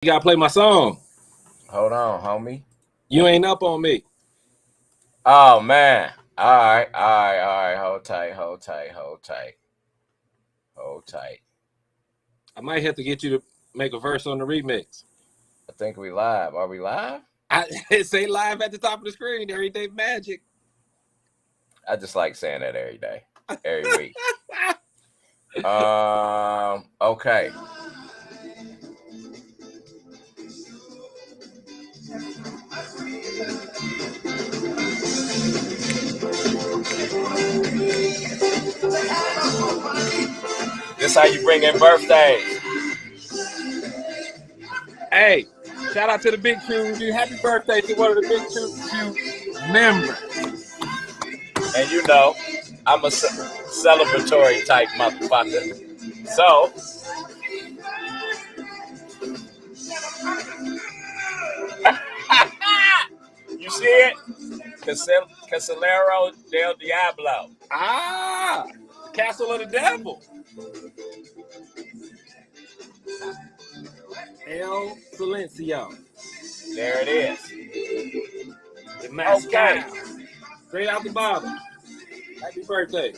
You gotta play my song. Hold on, homie. You ain't up on me. Oh man. All right. Hold tight. I might have to get you to make a verse on the remix. I think we live. Are we live? It say live at the top of the screen. Everyday magic. I just like saying that every day, every week. Okay. This how you bring in birthdays. Hey, shout out to the Big CHOOG. Happy birthday to one of the Big CHOOG members. And you know, I'm a celebratory type motherfucker. So, you see it? Casalero del Diablo. Ah, Castle of the Devil. El Silencio. There it is. The Mascal. Okay. Straight out the bottle. Happy birthday.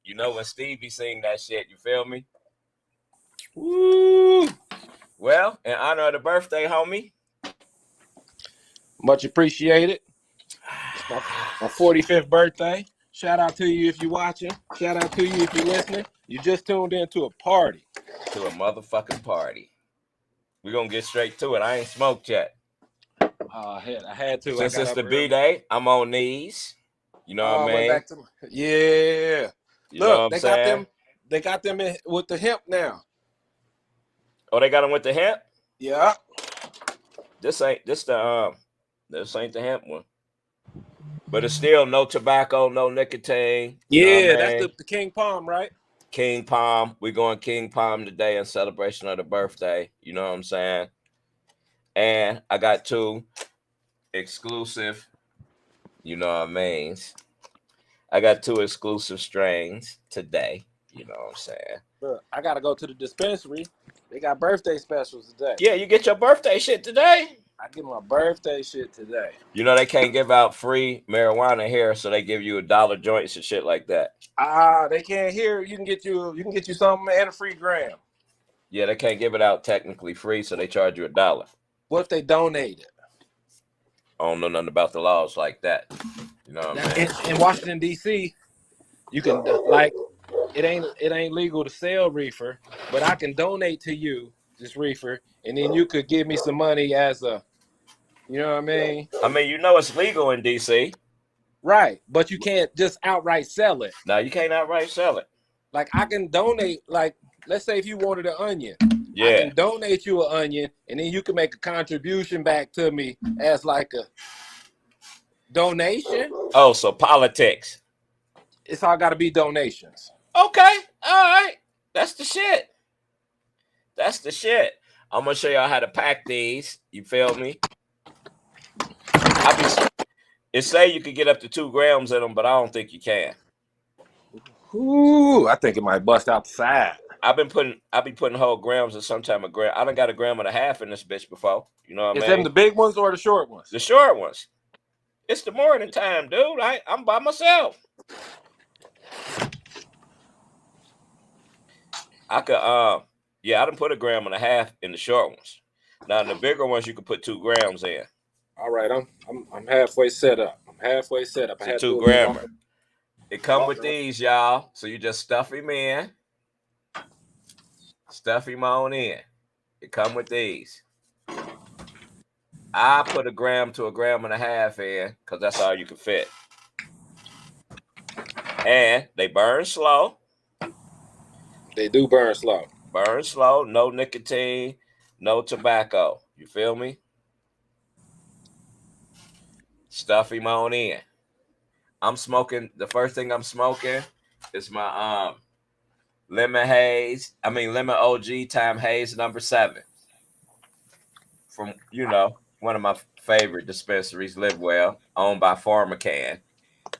You know when Stevie sing that shit, you feel me? Woo! Well, in honor of the birthday, homie. Much appreciated. It's my 45th birthday. Shout out to you if you're watching. Shout out to you if you're listening. You just tuned into a party. To a motherfucking party. We're going to get straight to it. I ain't smoked yet. I had to. Since it's the B-Day, I'm on these. You know what I mean? Yeah. You know what I'm saying? They got them in with the hemp now. Oh, they got them with the hemp? Yeah. This ain't the hemp one. But it's still no tobacco, no nicotine. Yeah, that's the King Palm, right? King Palm. We're going King Palm today in celebration of the birthday. You know what I'm saying? And I got two exclusive, you know what I mean? I got two exclusive strains today. You know what I'm saying? Look, I got to go to the dispensary. They got birthday specials today. Yeah, you get your birthday shit today? I get my birthday shit today. You know they can't give out free marijuana here, so they give you $1 joints and shit like that. They can't hear. You can get you something and a free gram. Yeah, they can't give it out technically free, so they charge you $1. What if they donate it? I don't know nothing about the laws like that. You know what I mean? In Washington D.C., you can like it ain't legal to sell reefer, but I can donate to you this reefer, and then you could give me some money as a, you know what I mean? I mean, you know it's legal in D.C. Right, but you can't just outright sell it. No, you can't outright sell it. Like I can donate, like let's say if you wanted an onion, yeah, I can donate you an onion, and then you can make a contribution back to me as like a donation. Oh, so politics. It's all got to be donations. Okay, all right, that's the shit. That's the shit. I'm gonna show y'all how to pack these. You feel me? It say you could get up to 2 grams in them, but I don't think you can. Ooh, I think it might bust out the side. I be putting whole grams or sometime a gram. I done got 1.5 grams in this bitch before. You know what I mean? Is them the big ones or the short ones? The short ones. It's the morning time, dude. I'm by myself. I could yeah, I done put 1.5 grams in the short ones. Now in the bigger ones you can put 2 grams in. All right, I'm halfway set up. It's a 2 grammer. It come with these, y'all. So you just stuff him in. Stuff him on in. It come with these. I put 1 gram to 1.5 grams in because that's all you can fit. And they burn slow. They do burn slow. Burn slow. No nicotine. No tobacco. You feel me? Stuff him on in. I'm smoking. The first thing I'm smoking is my lemon OG time Haze number 7 from, you know, one of my favorite dispensaries, Live Well, owned by PharmaCann.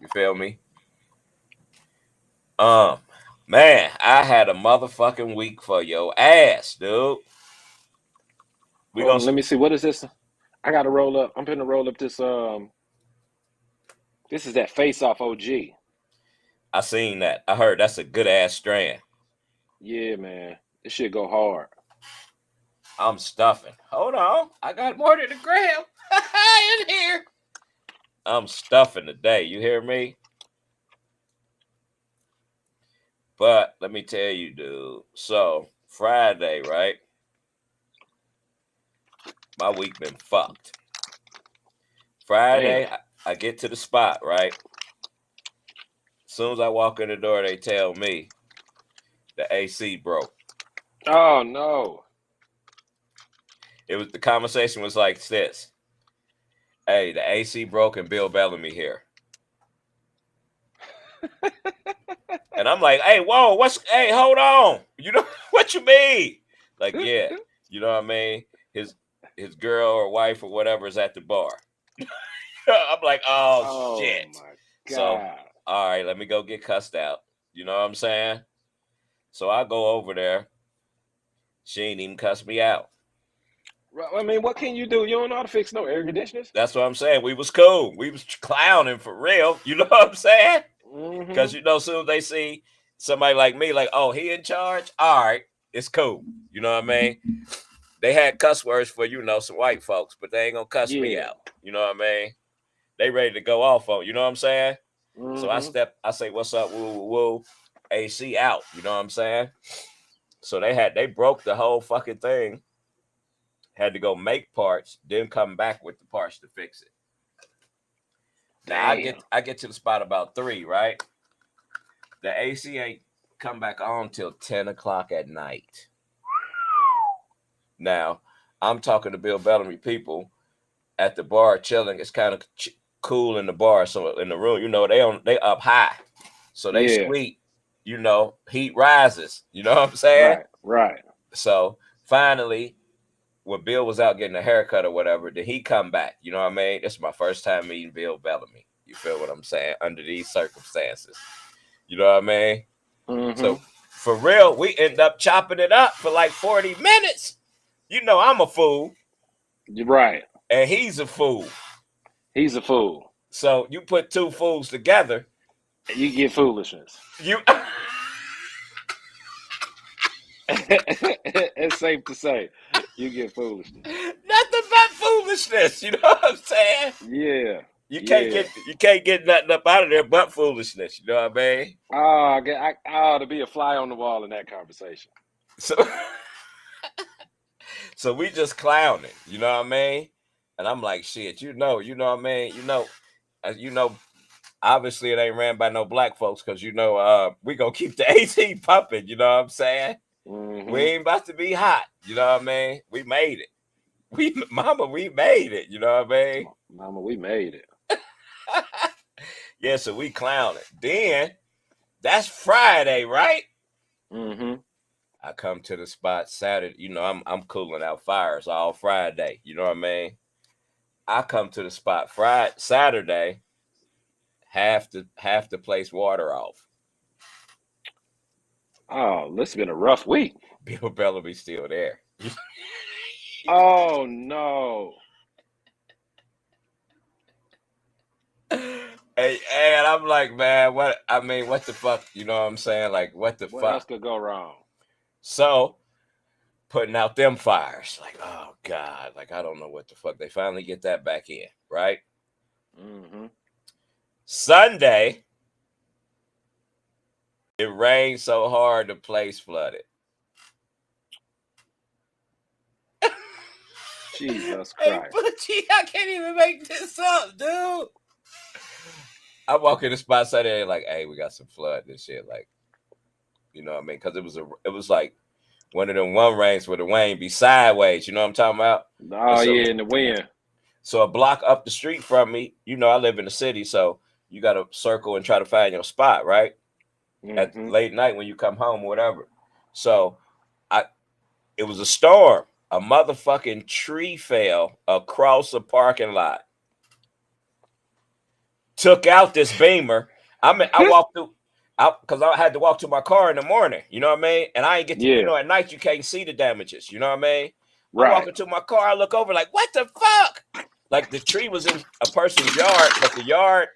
You feel me? Man, I had a motherfucking week for your ass, dude. We Hold gonna. on, let me see. What is this? I gotta roll up. I'm gonna roll up this. This is that Face Off OG. I seen that. I heard that's a good ass strand. Yeah, man. This shit go hard. I'm stuffing. Hold on, I got more than a gram in here. I'm stuffing today. You hear me? But let me tell you, dude. So Friday, right? My week been fucked. Damn. Friday, I get to the spot, right? As soon as I walk in the door, they tell me the AC broke. Oh no. It was the conversation was like this. Hey, the AC broke and Bill Bellamy here. And I'm like, hey, whoa, hey, hold on. You know what you mean? Like, yeah, you know what I mean? His girl or wife or whatever is at the bar. I'm like, oh Oh shit. my So, God. all right, let me go get cussed out. You know what I'm saying? So I go over there. She ain't even cuss me out. I mean, what can you do? You don't know how to fix no air conditioners. That's what I'm saying. We was cool. We was clowning for real. You know what I'm saying? Because Mm-hmm. as soon as they see somebody like me, like, oh, he in charge. All right, it's cool. You know what I mean? They had cuss words for some white folks, but they ain't gonna cuss me Yeah. out. You know what I mean? They ready to go off on. You know what I'm saying? So Mm-hmm. I say, what's up, woo woo woo, AC out. You know what I'm saying? So they broke the whole fucking thing. Had to go make parts, then come back with the parts to fix it. Now Damn. I get to the spot about 3, right? The AC ain't come back on till 10 o'clock at night. Now I'm talking to Bill Bellamy people at the bar chilling. It's kind of cool in the bar, so in the room, they up high, so they Yeah. sweet. Heat rises. You know what I'm saying? Right. Right. So finally, when Bill was out getting a haircut or whatever, did he come back? You know what I mean? This is my first time meeting Bill Bellamy. You feel what I'm saying? Under these circumstances. You know what I mean? Mm-hmm. So for real, we end up chopping it up for like 40 minutes. I'm a fool You're right. and he's a fool. He's a fool. So you put two fools together, You get foolishness. you It's safe to say you get foolishness. nothing but foolishness. You know what I'm saying? Yeah. You can't Yeah. get you can't get nothing up out of there but foolishness. You know what I mean? I ought to be a fly on the wall in that conversation. So so we just clowning. You know what I mean? And I'm like, shit. You know what I mean? Uh, you know. Obviously, it ain't ran by no black folks because we gonna keep the AC pumping. You know what I'm saying? We Mm-hmm. ain't about to be hot. You know what I mean? We made it. We made it. You know what I mean? Mama, we made it. Yeah, so we clowning. Then that's Friday, right? Mm-hmm. I come to the spot Saturday. I'm cooling out fires all Friday. You know what I mean? I come to the spot Friday, Saturday, half the place water off. Oh, this has been a rough week. Bill Bellamy still there. Oh no. And I'm like, man, what the fuck? You know what I'm saying? Like, what the What else fuck? could go wrong? So putting out them fires, like, oh God, like I don't know what the fuck. They finally get that back in, right? Mm-hmm. Sunday, it rained so hard the place flooded. Jesus Hey, Christ. Butchie, I can't even make this up, dude. I walk in the spot Saturday, like, hey, we got some flood and shit, like, you know what I mean? Because it was like one of them one rains where the rain be sideways. You know what I'm talking about? And Oh yeah, in the wind. so a block up the street from me, I live in the city, so you got to circle and try to find your spot, right? At Mm-hmm. late night when you come home or whatever. So I it was a storm. A motherfucking tree fell across the parking lot. Took out this beamer. I walked through because I had to walk to my car in the morning. You know what I mean? And I ain't get to, Yeah. at night you can't see the damages. You know what I mean? I'm Right. walking to my car. I look over like, what the fuck? Like the tree was in a person's yard, but the yard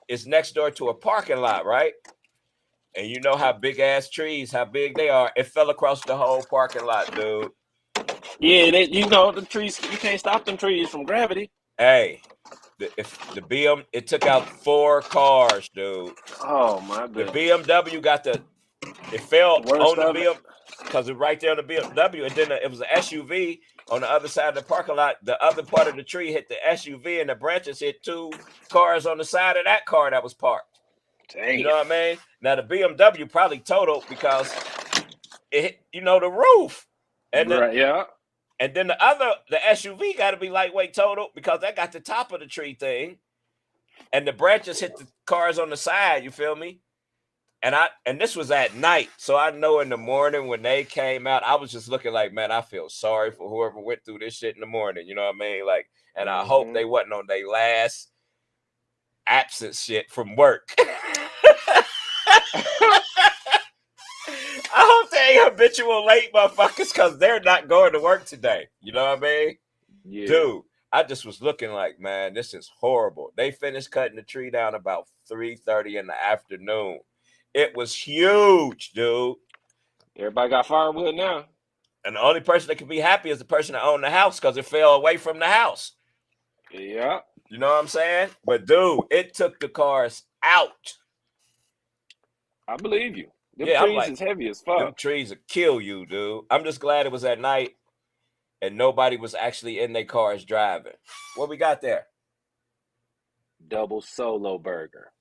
is next door to a parking lot, right? And you know how big ass trees, how big they are. It fell across the whole parking lot, dude. Yeah, the trees. You can't stop them trees from gravity. Hey, the BM, it took out 4 cars, dude. Oh my The goodness. BMW it fell Worst on the of it. BM because it's right there on the BMW, and then it was an SUV on the other side of the parking lot. The other part of the tree hit the SUV, and the branches hit 2 cars on the side of that car that was parked. Dang. You know what I mean? Now the BMW probably totaled because it hit, the roof, and Right. Yeah. and then the SUV got to be lightweight total because that got the top of the tree thing, and the branches hit the cars on the side. You feel me? And this was at night, so I know in the morning when they came out, I was just looking like, man, I feel sorry for whoever went through this shit in the morning. You know what I mean? Like, and I hope they wasn't on their last absence shit from work. I hope they ain't habitual late motherfuckers because they're not going to work today. You know what I mean? Yeah. Dude, I just was looking like, man, this is horrible. They finished cutting the tree down about 3:30 in the afternoon. It was huge, dude. Everybody got firewood now. And the only person that can be happy is the person that owned the house because it fell away from the house. Yeah. You know what I'm saying? But, dude, it took the cars out. I believe you. Them Yeah, I'm trees like, is heavy as them fuck. trees will kill you, dude. I'm just glad it was at night and nobody was actually in their cars driving. What we got there? Double solo burger.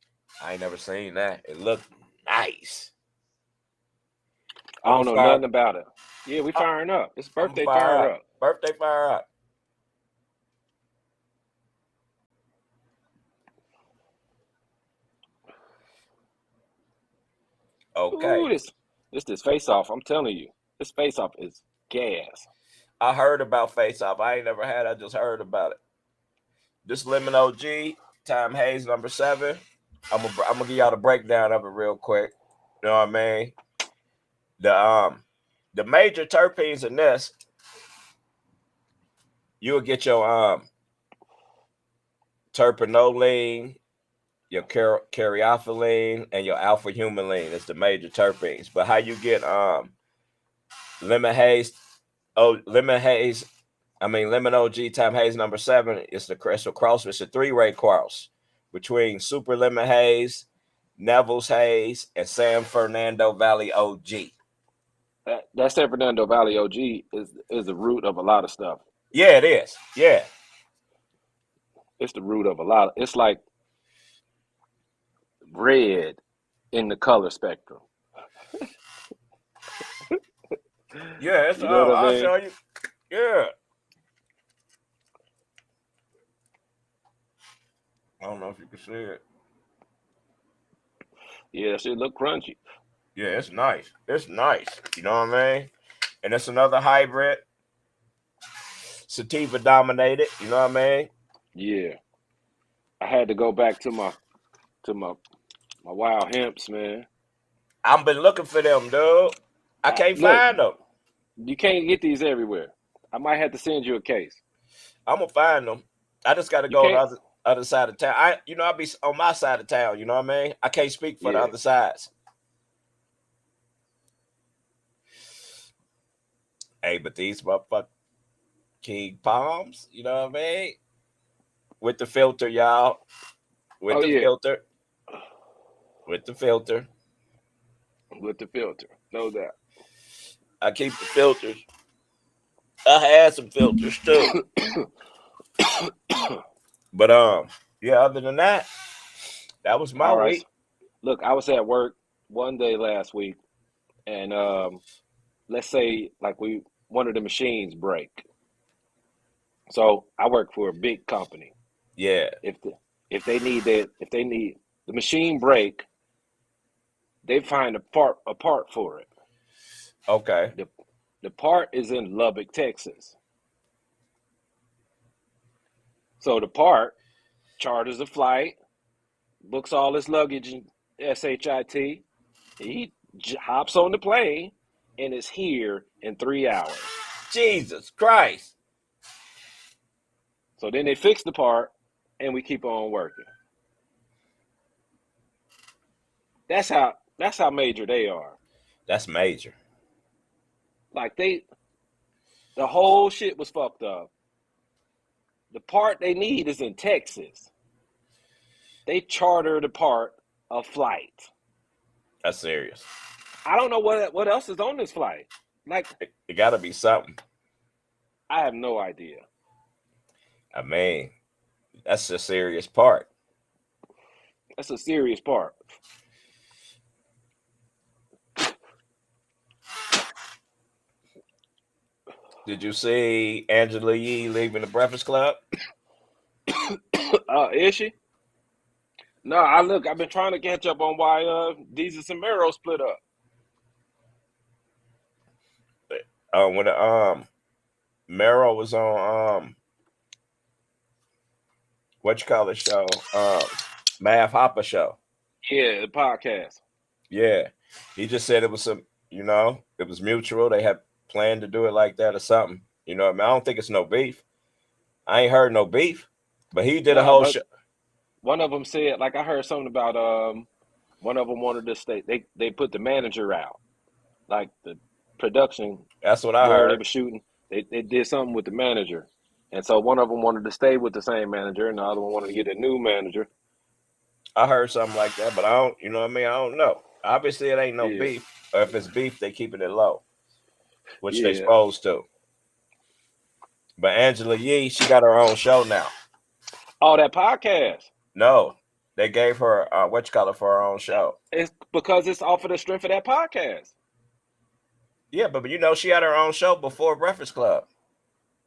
I ain't never seen that. It looked nice. I don't know nothing about it. Yeah, we firing up. It's birthday fire up. Birthday fire up. Okay. Ooh, this face off. I'm telling you, this face off is gas. I heard about Face Off. I ain't never had it. I just heard about it. This Lemon OG, time Haze number 7. I'm gonna give y'all the breakdown of it real quick. You know what I mean? The major terpenes in this, you will get your terpenoline, your caryophyllene, and your alpha humulene. It's the major terpenes. But how you get lemon OG time Haze number 7 is the crystal cross. It's a 3-way cross between Super Lemon Haze, Neville's Haze, and San Fernando Valley OG. That San Fernando Valley OG is the root of a lot of stuff. Yeah, it is. Yeah. It's the root of a lot. It's like red in the color spectrum. Yeah, it's You know what I I'll mean? show you. Yeah. I don't know if you can see it. Yeah, that shit look crunchy. Yeah, it's nice. It's nice. You know what I mean? And it's another hybrid. Sativa dominated. You know what I mean? Yeah. I had to go back to my wild hemps, man. I've been looking for them, dude. I can't Look, find them. you can't get these everywhere. I might have to send you a case. I'm gonna find them. I just got to You go on can't? the other side of town. I'll be on my side of town. You know what I mean? I can't speak for the Yeah. other sides. Hey, but these motherfucking King Palms, you know what I mean? With the filter, y'all. With the filter. With the filter. With the filter. No doubt. I keep the filters. I had some filters too. But yeah, other than that, that was my All right. week. Look, I was at work one day last week, and let's say like one of the machines break. So I work for a big company. Yeah. If they need the machine break, they find a part for it. Okay. The part is in Lubbock, Texas. So the part charters a flight, books all his luggage in SHIT, He hops on the plane and is here in 3 hours. Jesus Christ. So then they fix the part and we keep on working. That's how major they are. That's major. Like the whole shit was fucked up. The part they need is in Texas. They chartered a part of flight. That's serious. I don't know what else is on this flight. Like It got to be something. I have no idea. I mean, that's a serious part. That's a serious part. Did you see Angela Yee leaving the Breakfast Club? Is she? No, I've been trying to catch up on why Jesus and Mero split up. When Meryl was on what you call the show? Math Hopper show. Yeah, the podcast. Yeah. He just said it was it was mutual. They had planned to do it like that or something. You know what I mean? I don't think it's no beef. I ain't heard no beef. But he did a No, whole but show. one of them said, like I heard something about one of them wanted to stay. They put the manager out, like the production That's what I wherever they heard. were shooting. They did something with the manager, and so one of them wanted to stay with the same manager, and the other one wanted to get a new manager. I heard something like that, but I don't, you know what I mean? I don't know. Obviously, it ain't no Yeah, beef. Or if it's beef, they keeping it low, which they yeah. supposed to. But Angela Yee, she got her own show now. Oh, that podcast. No, they gave her what you call it for her own show. It's because it's off of the strength of that podcast. Yeah, but she had her own show before Breakfast Club.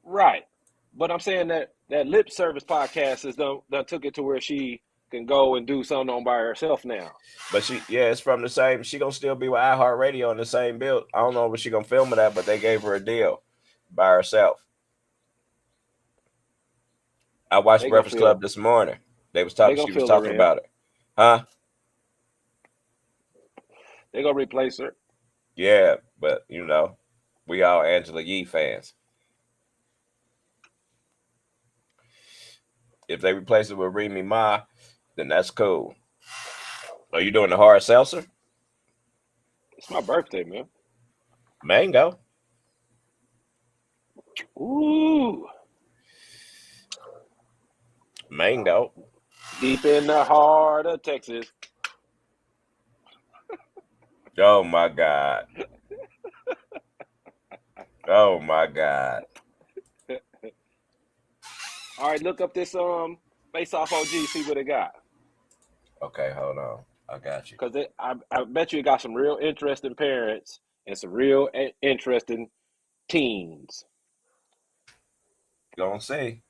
Right. But I'm saying that lip service podcast is done took it to where she can go and do something on by herself now. But it's from the same. She gonna still be with iHeartRadio in the same build. I don't know where she gonna film it at, but they gave her a deal by herself. I watched They gonna Breakfast Club feel this morning. They was they talking. gonna She was fill her talking in. about it, huh? They gonna replace her. Yeah, but we all Angela Yee fans. If they replace it with Remy Ma, then that's cool. Are you doing the hard seltzer? It's my birthday, man. Mango. Ooh. Mango. Deep in the heart of Texas. Oh my God. Oh my God. All right, look up this Face Off OG, see what it got. Okay, hold on. I got you. Because I bet you it got some real interesting parents and some real interesting teens. Gonna see.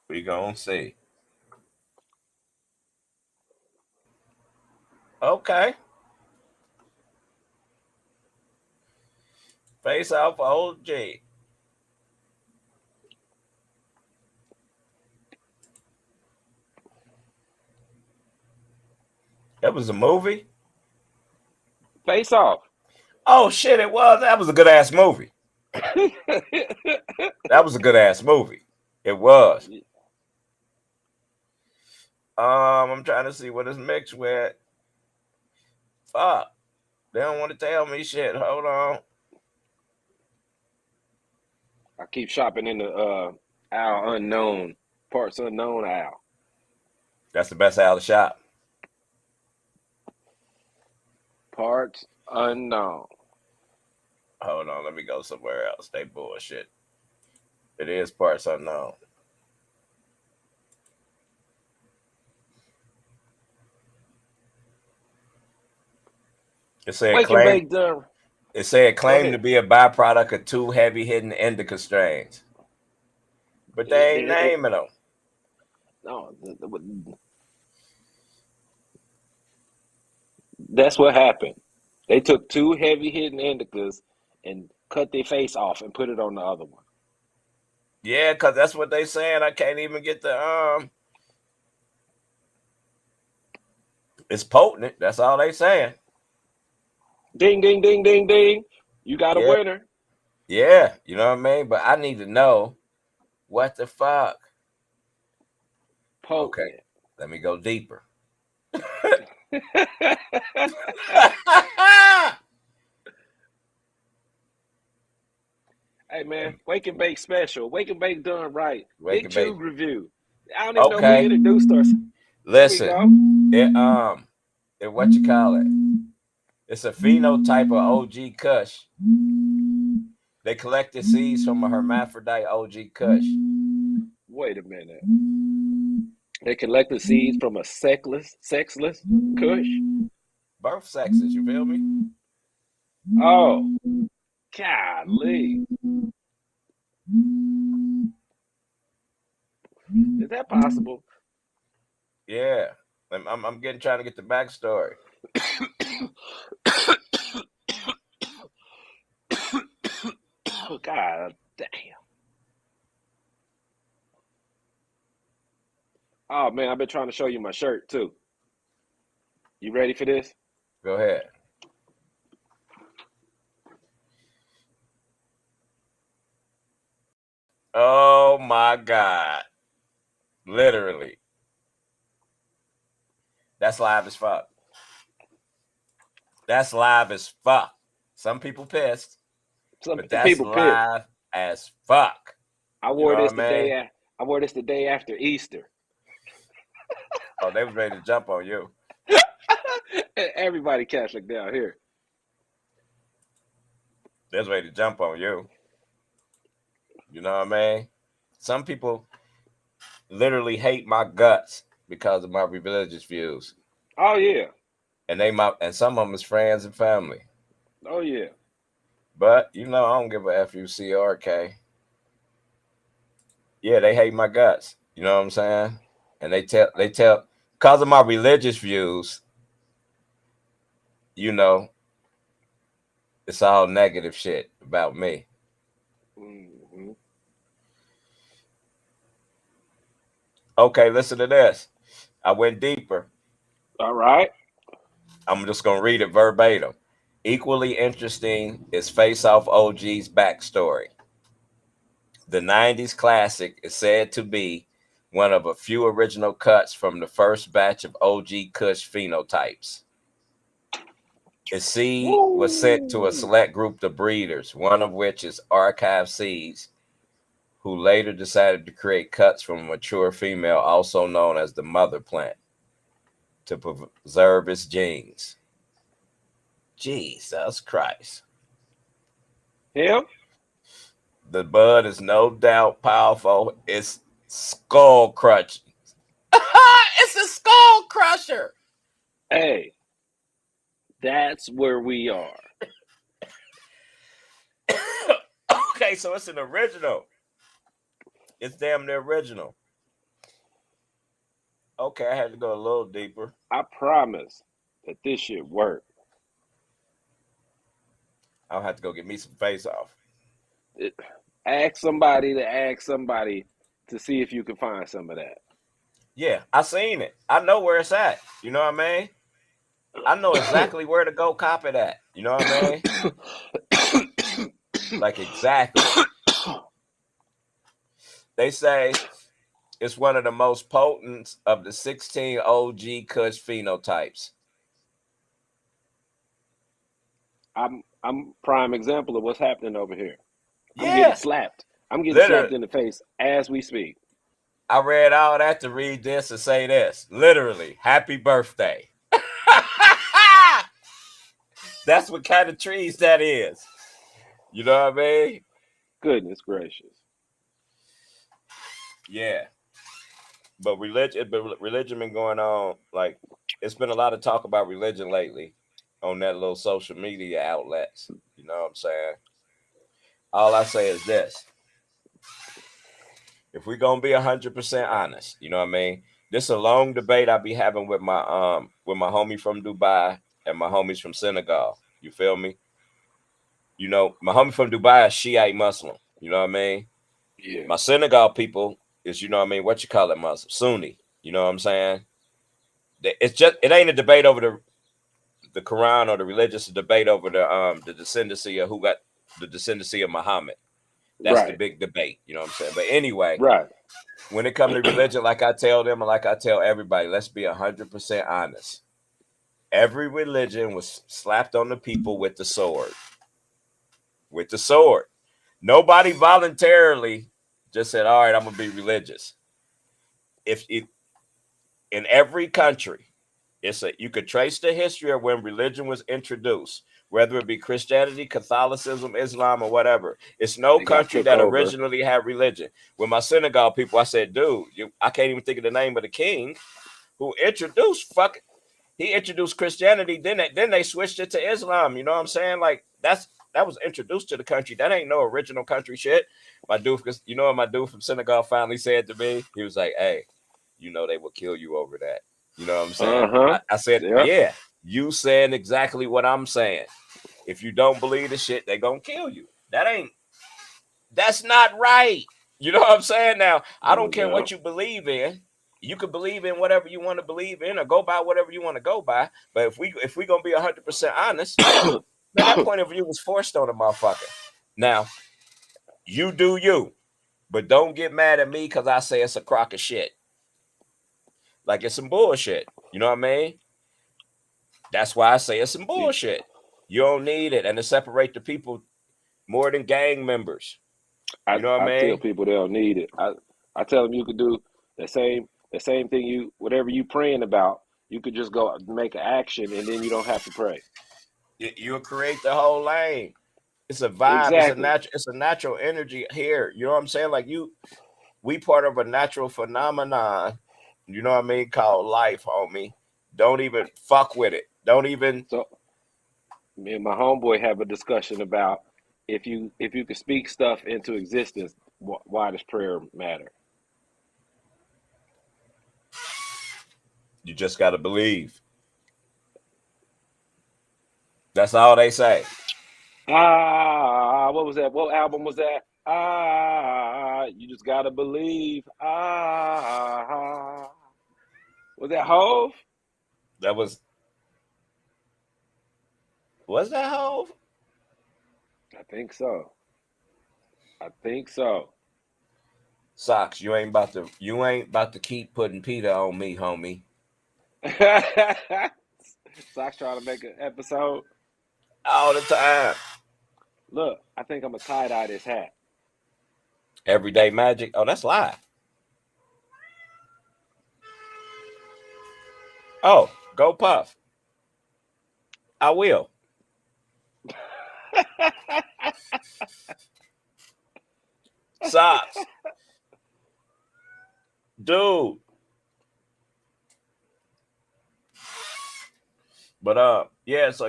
We gonna see. Okay. Face Off OG. That was a movie? Face Off. Oh shit, it was. That was a good ass movie. That was a good ass movie. It was. I'm trying to see what it's mixed with. Fuck. They don't want to tell me shit. Hold on. I keep shopping in the aisle unknown, parts unknown aisle. That's the best out of the shop. Parts unknown. Hold on, let me go somewhere else. They bullshit. It is parts unknown. It said Wake and claim. bake done. It said Go claim to ahead. be a byproduct of two heavy hitting indica strains, but they ain't naming them. No, that's what happened. They took two heavy hitting indicas and cut their face off and put it on the other one. Yeah, cause that's what they saying. I can't even get the It's potent. That's all they saying. Ding, ding, ding, ding, ding. You got a Yeah, winner. yeah. You know what I mean? But I need to know what the fuck. Okay, Potent. let me go deeper. Hey man, Wake and Bake special. Wake and Bake done right. Wake Big and bake. CHOOG review. I don't even know if we Okay, introduced ourselves. There we listen. go. It what you call it? It's a phenotype of OG Kush. They collected seeds from a hermaphrodite OG Kush. Wait a minute. They collected seeds from a sexless Kush. Birth sexes, you feel me? Oh, golly. Is that possible? Yeah. I'm getting trying to get the backstory. Oh, God damn. Oh man, I've been trying to show you my shirt too. You ready for this? Go ahead. Oh my God. Literally. That's live as fuck. That's live as fuck. Some people pissed, Some but that's people pissed. live as fuck. I You know wore what this I the mean? day. I wore this the day after Easter. Oh, they was ready to jump on you. Everybody Catholic down here. They was ready to jump on you. You know what I mean? Some people literally hate my guts because of my religious views. Oh yeah. And some of them is friends and family. Oh yeah. But you know, I don't give a FUCRK. Yeah, they hate my guts. You know what I'm saying? And they tell because of my religious views, you know, it's all negative shit about me. Mm-hmm. Okay, listen to this. I went deeper. All right. I'm just gonna read it verbatim. Equally interesting is Face Off OG's backstory. The 90s classic is said to be one of a few original cuts from the first batch of OG Kush phenotypes. Its seed was sent to a Woo. select group of breeders, one of which is Archive Seeds, who later decided to create cuts from a mature female, also known as the mother plant, to preserve its genes. Jesus Christ. Him? The bud is no doubt powerful. It's skull crushing. It's a skull crusher. Hey, that's where we are. Okay, so it's an original. It's damn near original. Okay, I had to go a little deeper. I promise that this shit work. I'll have to go get me some face off. It, ask somebody to see if you can find some of that. Yeah, I seen it. I know where it's at. You know what I mean? I know exactly where to go cop it at. You know what I mean? Like exactly. They say it's one of the most potent of the 16 OG Kush phenotypes. I'm prime example of what's happening over here. I'm getting Yeah, slapped. I'm getting slapped literally. in the face as we speak. I read all that to read this and say this. Literally, happy birthday. That's what kind of trees that is. You know what I mean? Goodness gracious. Yeah. But religion been going on. Like, it's been a lot of talk about religion lately on that little social media outlets. You know what I'm saying? All I say is this: if we're gonna be 100% honest, you know what I mean. This is a long debate I be having with my homie from Dubai and my homies from Senegal. You feel me? You know, my homie from Dubai is Shiite Muslim. You know what I mean? Yeah. My Senegal people is, you know what I mean, what you call it, Muslim, Sunni. You know what I'm saying? it ain't a debate over the Quran or the religious debate over the descendancy of who got the descendancy of Muhammad. That's the Right. big debate. You know what I'm saying? But anyway, Right. when it comes to religion, like I tell them and like I tell everybody, let's be 100% honest. Every religion was slapped on the people with the sword. With the sword. Nobody voluntarily just said, all right, I'm going to be religious. If it, in every country, you could trace the history of when religion was introduced, whether it be Christianity, Catholicism, Islam, or whatever. It's no It got country took that over. originally had religion. With my synagogue people, I said, dude, I can't even think of the name of the king who introduced he introduced Christianity, then they switched it to Islam. You know what I'm saying? Like that was introduced to the country. That ain't no original country shit. My dude, you know what my dude from Senegal finally said to me? He was like, hey, they will kill you over that. You know what I'm saying? Uh-huh. I said, Yep. yeah, you saying exactly what I'm saying. If you don't believe the shit, they gonna kill you. That's not right. You know what I'm saying? Now, I don't care Yeah. what you believe in. You can believe in whatever you want to believe in or go by whatever you want to go by. But if we gonna be 100% honest, man, that point of view was forced on a motherfucker. Now, you do you, but don't get mad at me because I say it's a crock of shit. Like it's some bullshit. You know what I mean? That's why I say it's some See, bullshit. You don't need it, and to separate the people more than gang members. I, You know what I I tell mean? people they don't need it. I tell them you could do the same thing whatever you praying about, you could just go make an action and then you don't have to pray. You'll create the whole lane. It's a vibe. Exactly. It's a natural energy here. You know what I'm saying? Like we part of a natural phenomenon. You know what I mean? Called life, homie. Don't even fuck with it. Don't even. So me and my homeboy have a discussion about if you could speak stuff into existence, why does prayer matter? You just gotta believe. That's all they say. What was that? What album was that? You just gotta believe. Was that Hove? That was that whole I think so. I think so. socks. You ain't about to keep putting Peter on me, homie. Sox trying to make an episode. All the time. Look, I think I'm gonna tie dye this hat. Everyday magic. Oh, that's live. Oh, go puff. I will. Socks. Dude. But yeah, so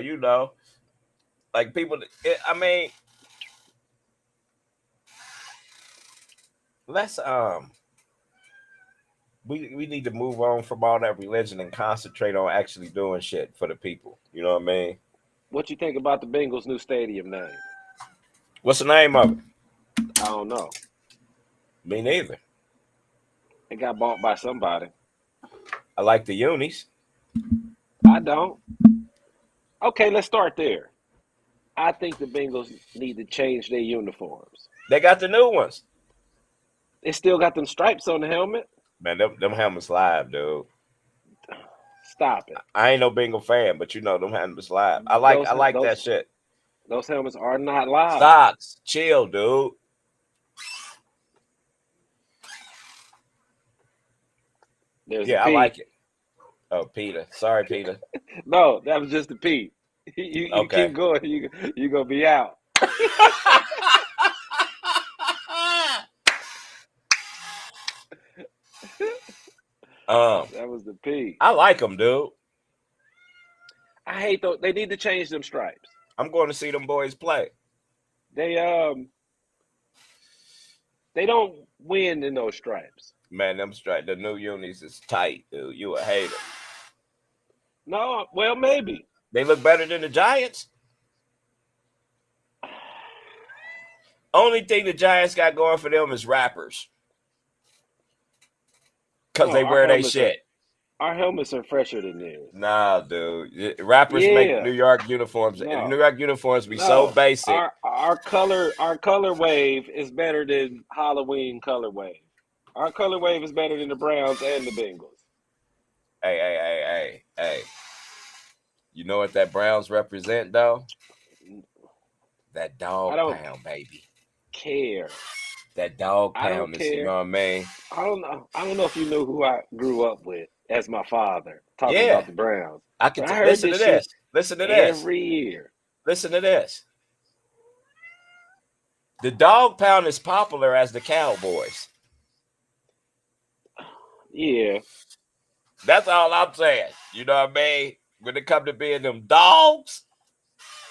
like people I mean, let's we need to move on from all that religion and concentrate on actually doing shit for the people. You know what I mean? What you think about the Bengals' new stadium name? What's the name of it? I don't know. Me neither. It got bought by somebody. I like the unis. I don't. Okay, let's start there. I think the Bengals need to change their uniforms. They got the new ones. They still got them stripes on the helmet. Man, them helmets live, dude. Stop it. I ain't no Bengal fan, but them helmets live. Those I like that those shit. those helmets are not live. Stocks, chill, dude. There's a Yeah, I P. like it. Oh, Peter. Sorry, Peter. No, that was just a P. You keep Okay. going. You gonna be out. um, That was the P. I like them, dude. I hate those. They need to change them stripes. I'm going to see them boys play. They they don't win in those stripes. Man, the new unis is tight, dude. You a hater. No, well maybe. They look better than the Giants. Only thing the Giants got going for them is rappers. Because No, they our wear their helmets are shit. Our helmets are fresher than theirs. Nah, dude. Rappers make Yeah. New York uniforms. And New No. York uniforms be so No. basic. Our color wave is better than Halloween color wave. Our color wave is better than the Browns and the Bengals. Hey. You know what that Browns represent though? That I dog don't pound, baby. care. That dog I don't pound is, you care. know what I mean? I don't know. I don't know if you know who I grew up with as my father talking Yeah. about the Browns, I can but I heard listen to this shit this. Listen to this. every year. Listen to this. The dog pound is popular as the Cowboys. Yeah, That's all I'm saying. You know what I mean? When it comes to being them dogs,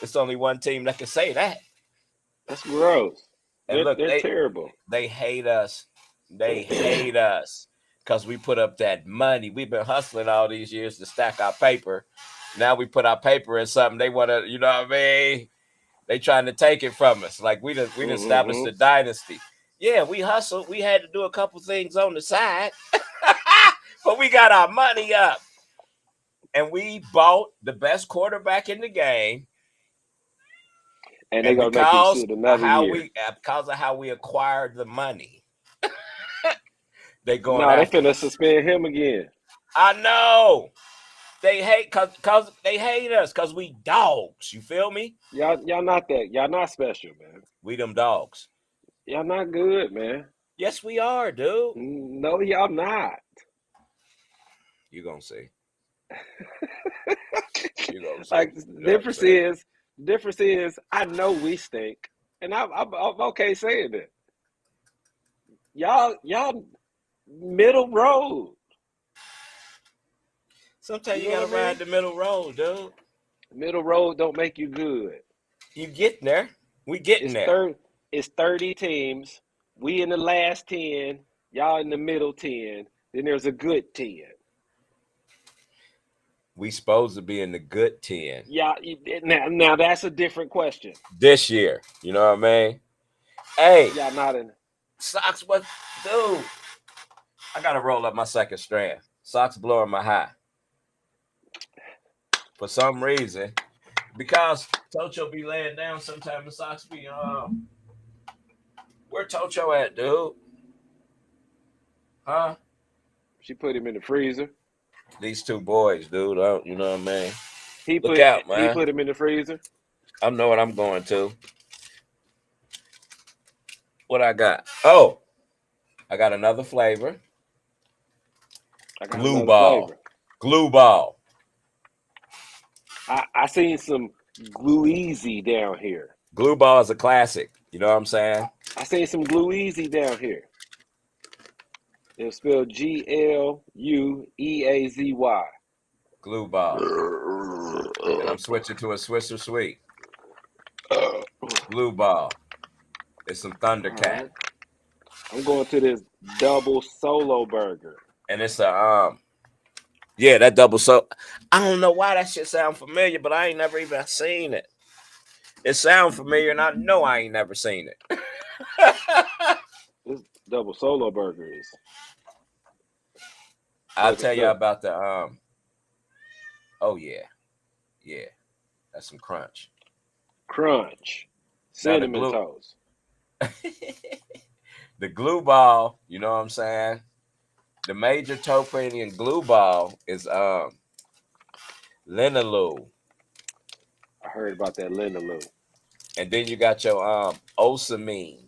it's only one team that can say that. that's gross. And look, They're terrible. they hate us. They hate us because we put up that money. We've been hustling all these years to stack our paper. Now we put our paper in something they want to, you know what I mean? They trying to take it from us. Like we done established Mm-hmm. the dynasty. Yeah, we hustled. We had to do a couple things on the side, but we got our money up. And we bought the best quarterback in the game. And they And gonna make him because sit of another how year. we acquired the money, they going No, they after finna us. suspend him again. I know. They hate cause they hate us because we dogs. You feel me? Y'all not that. Y'all not special, man. We them dogs. Y'all not good, man. Yes, we are, dude. No, y'all not. You gonna see. You gonna see. Like You know what I'm saying? difference is, I know we stink, and I'm okay saying it. Y'all middle road. Sometimes You you know what gotta I ride mean? the middle road, dude. Middle road don't make you good. You getting there. We getting It's there. third. It's 30 teams. We in the last 10. Y'all in the middle 10. Then there's a good 10. We supposed to be in the good 10 Y'all now that's a different question. this year. You know what I mean? Hey, Y'all not in. Socks, what, dude? I gotta roll up my second strand. Socks blowing my high for some reason because Tocho be laying down. Sometimes the socks be where Tocho at, dude? Huh? She put him in the freezer. These two boys, dude. You know what I mean? He Look put out, he man. put him in the freezer. I know what I'm going to. What I got? Oh, I got another flavor. I got another Glueball. flavor. Glueball. I seen some glue easy down here. Glueball is a classic. You know what I'm saying? I seen some glue easy down here. It was spelled Glueazy. Glueball. And I'm switching to a Swisher Sweet. Glueball. It's some Thundercat. Right. I'm going to this double solo burger. And it's a yeah, that double so I don't know why that shit sound familiar, but I ain't never even seen it. It sound familiar and I know I ain't never seen it. This double solo burger is. I'll tell you about the oh yeah. Yeah. That's some crunch. Crunch. Cinnamon toast. The Glueball, you know what I'm saying? The major topanian Glueball is Linaloo. I heard about that Linaloo. And then you got your Osamine.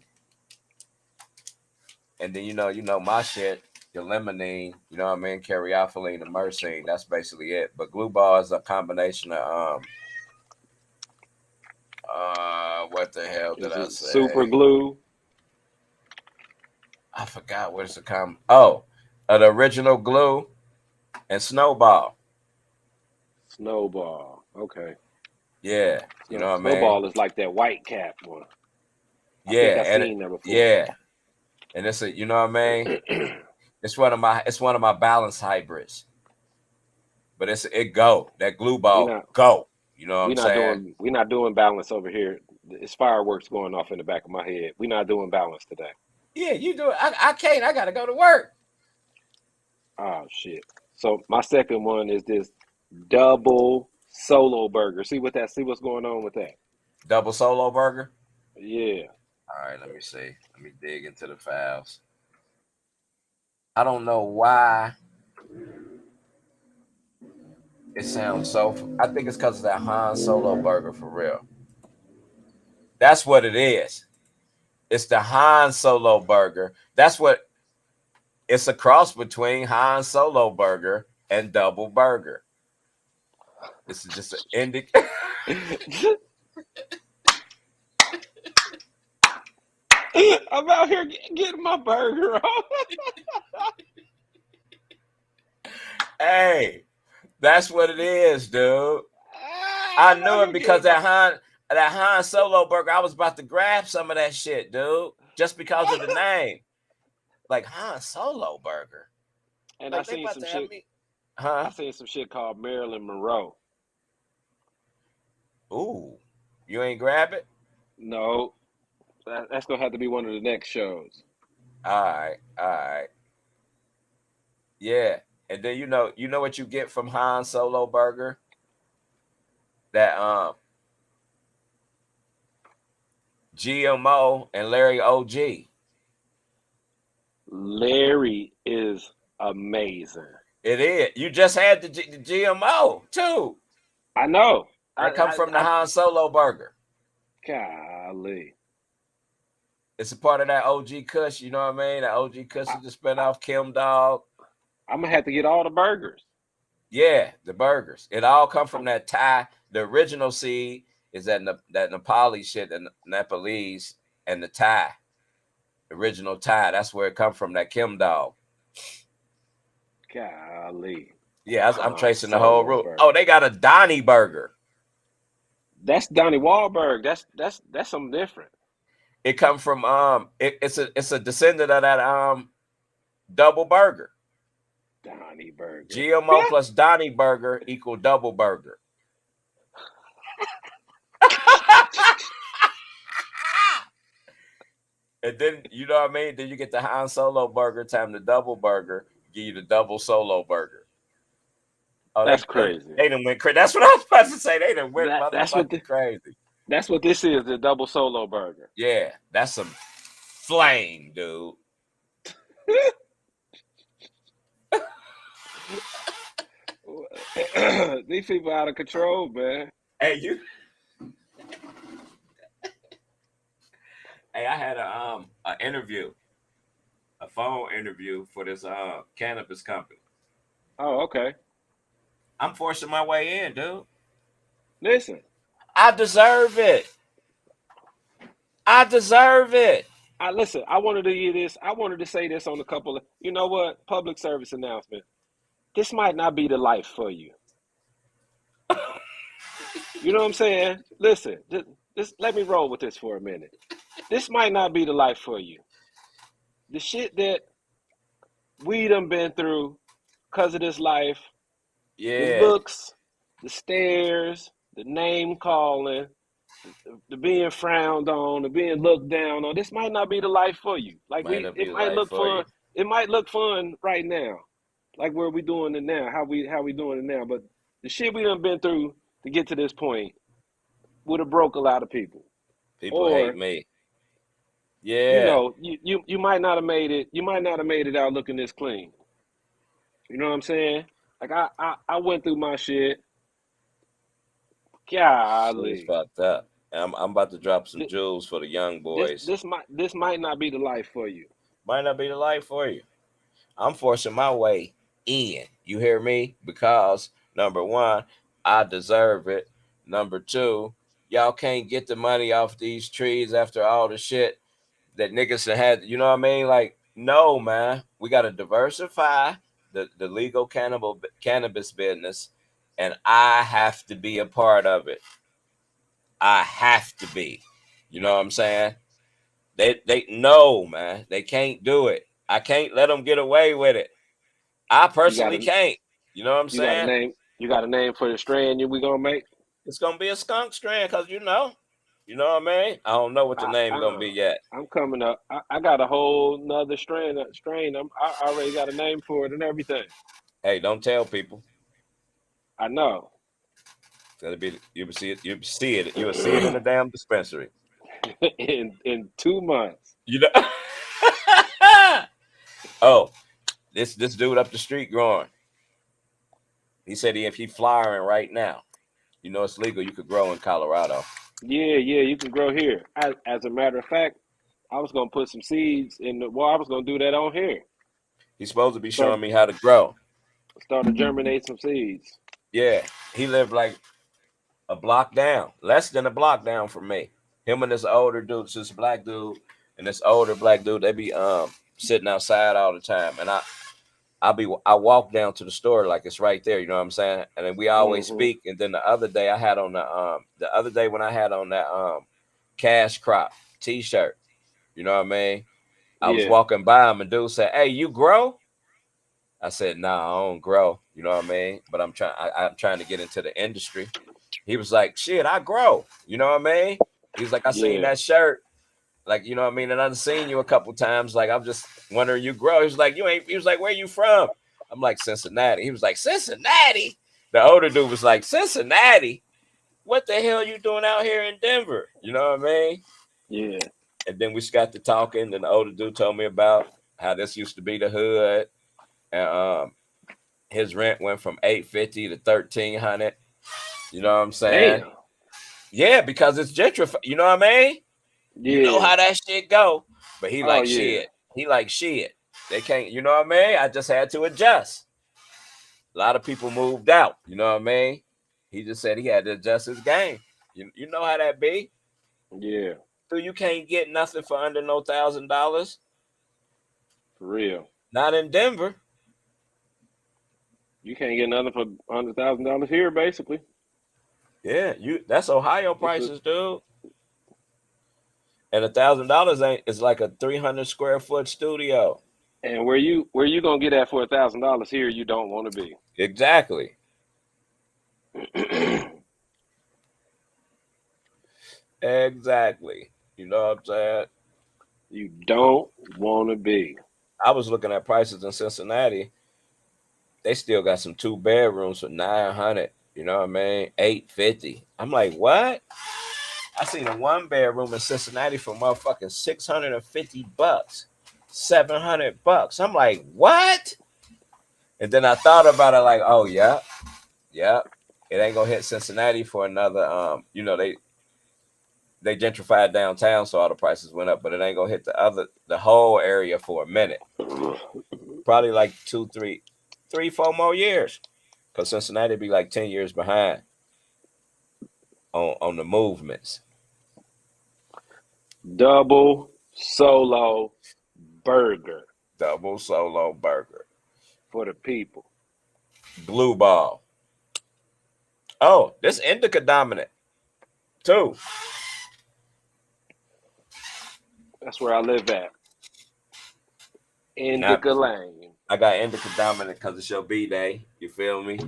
And then you know my shit, your limonene, you know what I mean, caryophyllene and myrcene. That's basically it. But Glueball is a combination of what the hell did Is I it say? super glue? I forgot what it's the the original glue and Snowball. Snowball. Okay. Yeah, you know what I mean? Snowball is like that white cap one. I Yeah, think I seen that before. Yeah. And it's you know what I mean? It's one of my balance hybrids. But it go. That Glueball go. You know what I'm saying? We're not doing balance over here. It's fireworks going off in the back of my head. We're not doing balance today. Yeah, you do it. I can't. I gotta go to work. Oh shit. So my second one is this double solo burger. See what's going on with that. Double solo burger. Yeah. All right, let me see. Let me dig into the files. I don't know why it sounds so. I think it's because of that Han Solo burger for real. That's what it is. It's the Han Solo burger. That's what it's a cross between Han Solo burger and double burger. This is just an indic. I'm out here getting my burger off. Hey, that's what it is, dude. I I'm out knew it here because getting my. that Han Solo burger. I was about to grab some of that shit, dude, just because of the name. Like Han Solo burger. And I Like they seen about some to have shit. me, huh? I seen some shit called Marilyn Monroe. Ooh, you ain't grab it? No, that's gonna have to be one of the next shows. All right, yeah. And then you know what you get from Han Solo burger? That GMO and Larry OG. Larry is amazing. It is. You just had the GMO too. I know. That come from the Han Solo burger. Golly. It's a part of that OG Kush. You know what I mean? That OG Kush is the spinoff Kim Dog. I'm gonna have to get all the burgers. Yeah, the burgers. It all come from I'm, that Thai. The original seed is that Nepali shit, the Nepalese and the Thai. Original Thai. That's where it come from. That Kim Dog. golly. Yeah, I'm Han tracing the whole Solo route. burger. Oh, they got a Donnie burger. That's Donnie Wahlberg. That's something different. It come from it's a descendant of that double burger. Donnie Burger. GMO plus Donnie burger equal double burger. And then you know what I mean? Then you get the Han Solo burger time the double burger, give you the double solo burger. Oh, That's crazy. they done went crazy. That's what I was about to say. They done went That's what motherfucking crazy. that's what this is, the double solo burger. Yeah, that's some flame, dude. These people out of control, man. Hey, you. Hey, I had a interview, a phone interview for this cannabis company. Oh, okay. I'm forcing my way in, dude. Listen, I deserve it. I deserve it. I wanted to hear this. I wanted to say this on a couple of, you know what, public service announcement. This might not be the life for you. You know what I'm saying? Listen, just let me roll with this for a minute. This might not be the life for you. The shit that we done been through because of this life, the Yeah, looks, the stares, the name calling, the being frowned on, the being looked down on. This might not be the life for you. Like might not be it the might life look for you. fun. It might look fun right now, like where we doing it now, how we doing it now. But the shit we done been through to get to this point would have broke a lot of people. People hate Or me. you Yeah, know, you might not have made it. You might not have made it out looking this clean. You know what I'm saying? Like I went through my shit. shit is Golly, fucked up. I'm about to drop some this jewels for the young boys. this might not be the life for you. Might not be the life for you. I'm forcing my way in. You hear me? Because number one, I deserve it. Number two, y'all can't get the money off these trees after all the shit that niggas had. You know what I mean? Like, no, man. We got to diversify the legal cannabis business, and I have to be a part of it. I have to be. You know what I'm saying? They no, man. They can't do it. I can't let them get away with it. I You got personally a can't. You know what I'm you got a saying? name. You got a name for the strand we gonna make. It's gonna be a skunk strand because you know what I mean. I don't know what the I, name gonna uh, be yet. I'm coming up. I got a whole nother strain. I already got a name for it and everything. Hey, don't tell people. I know. That'll be you will see it. You will see it. You will see it in the damn dispensary. in 2 months. You know. Oh, this dude up the street growing. He said if he flyering right now, you know it's legal. You could grow in Colorado. Yeah, yeah, you can grow here. As a matter of fact, I was gonna put some seeds in the. Well, I was gonna do that on here. He's supposed to be Start showing me how to grow. start to germinate some seeds. Yeah, he lived like a block down, less than a block down from me. Him and this older dude, this black dude, and this older black dude, they be sitting outside all the time. And I walk down to the store like it's right there, you know what I'm saying? And then we always Hmm. speak. And then the other day I had on the other day when I had on that cash crop t-shirt, you know what I mean? I was Yeah, walking by him and dude said, "Hey, you grow?" I said, "Nah, I don't grow." You know what I mean? But I'm trying to get into the industry. He was like, "Shit, I grow." You know what I mean? He was like, "I seen yeah, that shirt." Like, you know what I mean? And I've seen you a couple times. Like, I'm just wondering you grow. He was like, "You ain't," he was like, "Where you from?" I'm like, "Cincinnati." He was like, "Cincinnati?" The older dude was like, "Cincinnati? What the hell you doing out here in Denver?" You know what I mean? yeah. And then we just got to talking. And the older dude told me about how this used to be the hood. And his rent went from 850 to 1300. You know what I'm saying? Damn. Yeah, because it's gentrified. You know what I mean? You know Yeah. how that shit go. But he Oh like yeah. shit. He like shit. They can't, you know what I mean? I just had to adjust. A lot of people moved out. You know what I mean? He just said he had to adjust his game. You know how that be? Yeah. So you can't get nothing for under no $1,000. For real. Not in Denver. You can't get nothing for $100,000 here, basically. Yeah, that's Ohio It's a prices, dude. And $1,000 ain't it's like a 300 square foot studio. and where you gonna get that for $1,000 here? You don't want to be. Exactly. Exactly. You know what I'm saying? You don't want to be. I was looking at prices in Cincinnati. They still got some 2 bedrooms for 900. You know what I mean? 850. I'm like, what? I seen a 1 bedroom in Cincinnati for motherfucking $650, $700. I'm like, what? And then I thought about it, like, oh yeah, yeah. It ain't gonna hit Cincinnati for another. They gentrified downtown, so all the prices went up. But it ain't gonna hit the whole area for a minute. Probably like 4 more years. Cause Cincinnati be like 10 years behind on the movements. Double solo burger Double solo burger, for the people. Glueball. Oh, this indica dominant too. That's where I live at. Now Indica Lane. I got indica dominant because it's your B day. You feel me?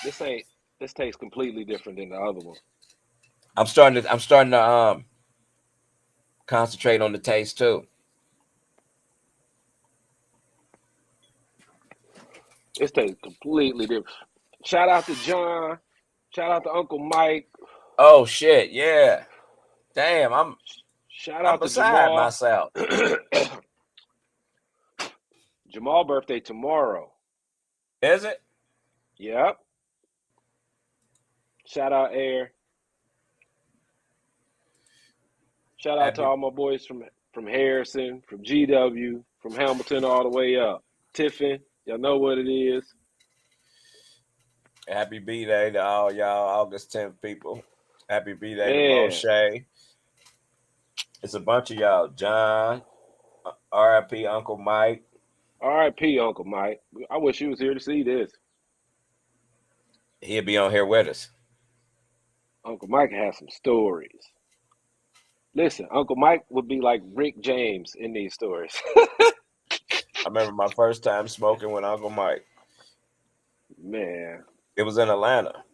This ain't. This tastes completely different than the other one. I'm starting to concentrate on the taste too. This tastes completely different. Shout out to John. Shout out to Uncle Mike. Oh shit, yeah. Damn, Shout I'm out to beside Jamal. myself. Jamal birthday tomorrow. Is it? Yep. Shout out Air. Shout out to Happy all my boys from Harrison, from GW, from Hamilton all the way up. Tiffin, y'all know what it is. Happy B Day to all y'all August 10th people. Happy B Day to Man, Moshe. It's a bunch of y'all. John, RIP Uncle Mike. R.I.P. Uncle Mike. I wish he was here to see this. He'll be on here with us. Uncle Mike has some stories. Listen, Uncle Mike would be like Rick James in these stories. I remember my first time smoking with Uncle Mike. Man, It was in Atlanta.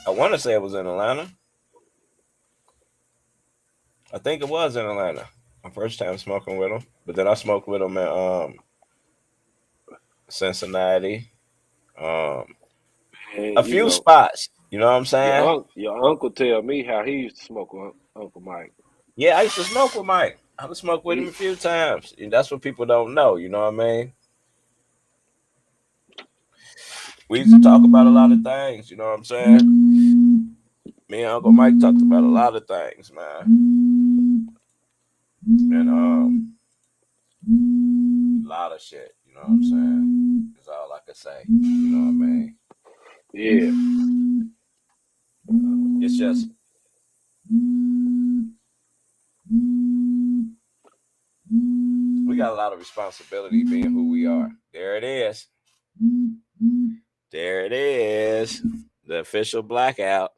I want to say it was in Atlanta. I think it was in Atlanta. My first time smoking with him. But then I smoked with him Cincinnati, And a you few know, spots. You know what I'm saying? your uncle tell me how he used to smoke with Uncle Mike. Yeah, I used to smoke with Mike. I would smoke with him a He few times. And that's what people don't know. You know what I mean? We used to talk about a lot of things. You know what I'm saying? Me and Uncle Mike talked about a lot of things, man. And a lot of shit. You know what I'm saying? Is all I can say. You know what I mean? yeah. It's just we got a lot of responsibility being who we are. There it is. There it is. The official blackout.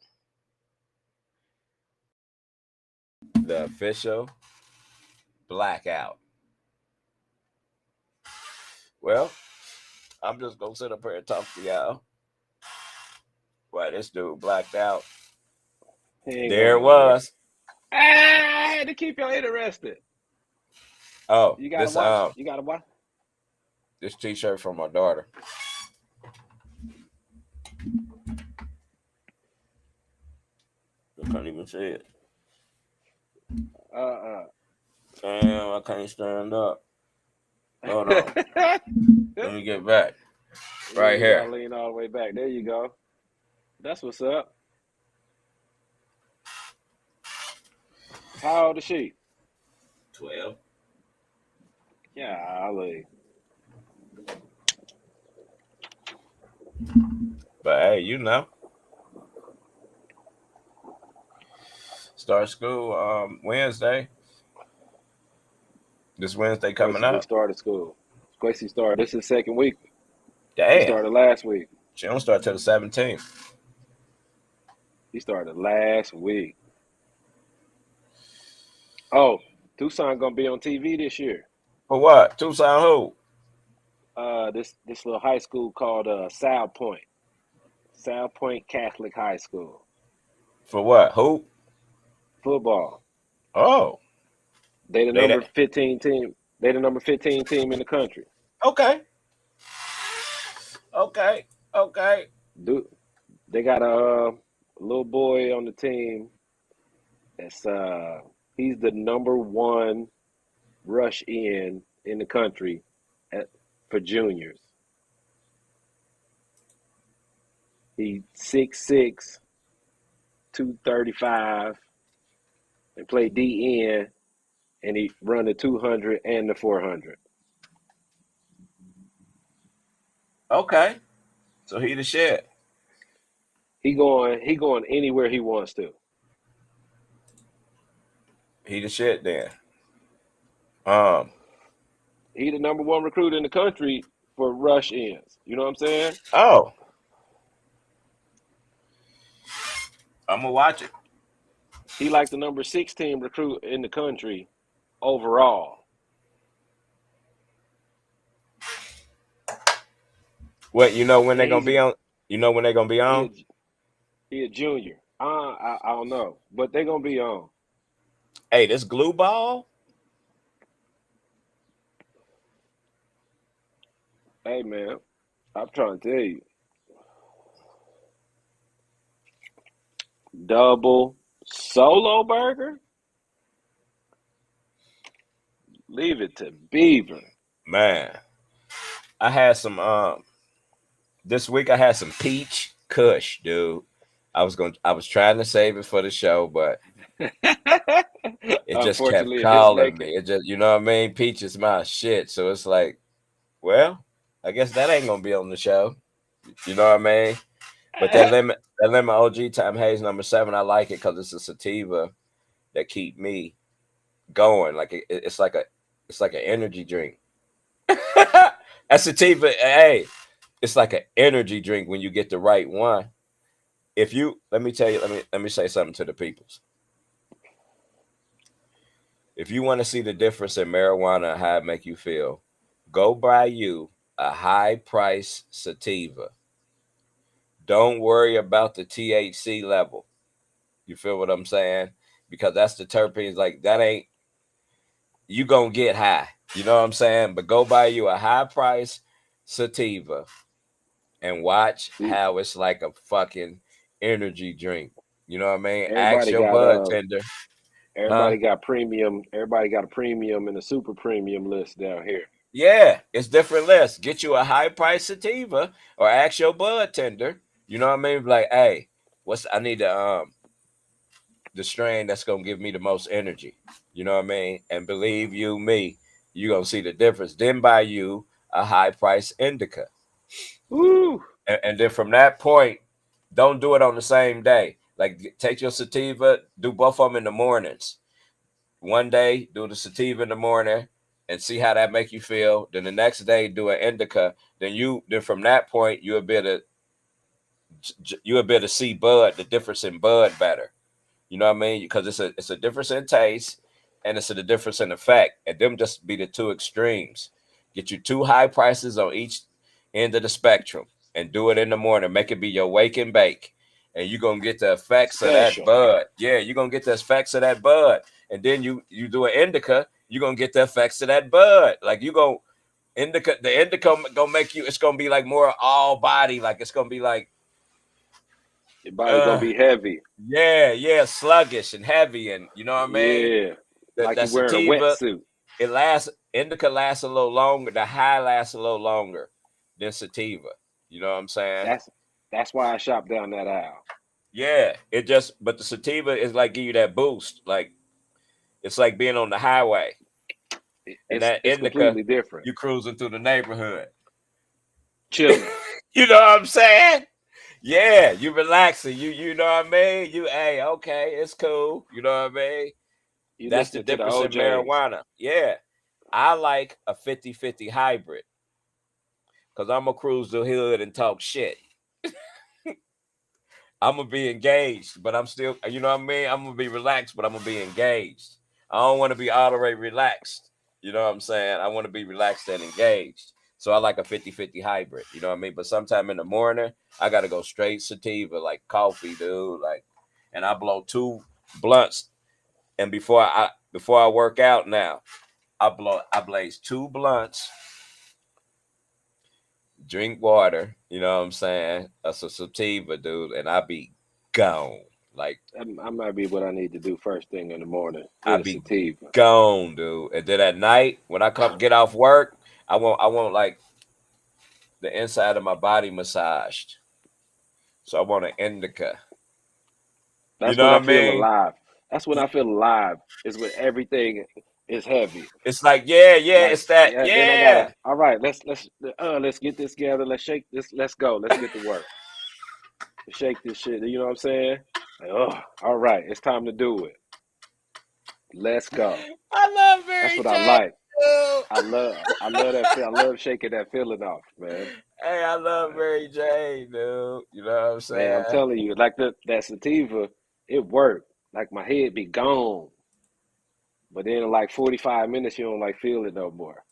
The official blackout. Well, I'm just gonna sit up here and talk to y'all. Why this dude blacked out? He ain't There it going nowhere. was. I had to keep y'all interested. Oh, You gotta watch. You gotta watch. this T-shirt from my daughter. I can't even see it. Damn, I can't stand up. Hold on. Let me get back. Yeah, Right you gotta here. lean all the way back. There you go. That's what's up. How old is she? 12. Yeah, But hey, you know, start school Wednesday. This Wednesday coming Quincy just up. started school. Quincy started. This is second week. He Damn. started last week. She don't start till the 17th. He started last week. Oh, Tucson gonna be on TV this year. For what? Tucson who? This little high school called South Point. South Point Catholic High School. For what? Who? Football. Oh. They the They number that 15 team. They the number 15 team in the country. okay. Okay. Okay. Do they got a little boy on the team that's he's the number one rush in the country for juniors. He 6'6", 235, and play DN, and he run the 200 and the 400. Okay. So he the shit. He going anywhere he wants to. He the shit then. Um. He the number one recruit in the country for rush ins. You know what I'm saying? Oh. I'm gonna watch it. He like the number 16 recruit in the country overall. What you know when they And gonna be on? You know when they gonna be he on? a, he a junior. I don't know, but they gonna be on. Hey, this Glueball. Hey man, I'm trying to tell you, double solo burger. Leave it to Beaver. Man, I had some this week I had some peach kush, dude. I was trying to save it for the show, but it just kept Unfortunately, it didn't calling make me. it. It just, you know what I mean? Peach is my shit. So it's like, well, I guess that ain't gonna be on the show. You know what I mean? But that lemon OG time Haze #7, I like it because it's a sativa that keep me going. Like it's like an energy drink. A sativa, hey, it's like an energy drink when you get the right one. If you let me tell you, let me say something to the peoples. If you want to see the difference in marijuana and how it make you feel, go buy you a high price sativa. Don't worry about the THC level. You feel what I'm saying? Because that's the terpenes. Like that ain't you gonna get high. You know what I'm saying? But go buy you a high price sativa and watch See, how it's like a fucking energy drink. You know what I mean? Ask everybody your got bud tender, huh? everybody got a premium and a super premium list down here. Yeah, it's different lists. Get you a high price sativa or ask your bud tender. You know what I mean? Like, hey, what's I need the strain that's gonna give me the most energy. You know what I mean? And believe you me, you're gonna see the difference. Then buy you a high price indica. Woo! And then from that point, don't do it on the same day. Like take your sativa, do both of them in the mornings. One day, do the sativa in the morning and see how that make you feel. Then the next day, do an indica. Then from that point, you'll be able to see bud, the difference in bud better. You know what I mean? Because it's a difference in taste and it's a difference in effect. And them just be the two extremes. Get you two high prices on each end of the spectrum and do it in the morning. Make it be your wake and bake. And you're gonna get the effects of that Special. bud. Yeah, you're gonna get the effects of that bud. And then you do an indica, you're gonna get the effects of that bud. Like the indica gonna make you, it's gonna be like more all body, like it's gonna be like Your body gonna uh be heavy. yeah, sluggish and heavy, and you know what I mean. Yeah. Like That you're wearing a sativa, wetsuit. it lasts. Indica lasts a little longer. The high lasts a little longer than sativa. You know what I'm saying? That's that's why I shop down that aisle. Yeah. But the sativa is like give you that boost. Like it's like being on the highway, and that It's indica, completely different. you cruising through the neighborhood. Chilling. You know what I'm saying? Yeah, you relaxing. You know what I mean? Hey, okay, it's cool. You know what I mean? You That's the listening to the difference in OJs. marijuana. Yeah. I like a 50-50 hybrid because I'm going to cruise the hood and talk shit. I'm going to be engaged, but I'm still, you know what I mean? I'm going to be relaxed, but I'm going to be engaged. I don't want to be all the way relaxed. You know what I'm saying? I want to be relaxed and engaged. So I like a 50-50 hybrid. You know what I mean? But sometime in the morning, I got to go straight sativa, like coffee, dude. Like, and I blow 2 blunts. And before I work out now, I blaze 2 blunts, drink water, you know what I'm saying? That's a sativa, dude, and I be gone. Like That might be what I need to do first thing in the morning. I Hit a be sativa. gone, dude. And then at night, when I come get off work, I want like the inside of my body massaged. So I want an indica. You That's know when I what I feel mean? alive. That's when I feel alive. Is when everything is heavy. It's like, yeah, Like it's that, yeah, then I gotta. yeah. All right, let's get this together. Let's shake this. Let's go. Let's get to work. Shake this shit. You know what I'm saying? Like, oh, all right, it's time to do it. Let's go. I love That's Mary what I J. like. Dude. I love that feel. I love shaking that feeling off, man. Hey, I love Mary J, dude. You know what I'm Man, I'm saying? telling you, like that sativa, it worked. Like my head be gone, but then in like 45 minutes, you don't like feel it no more.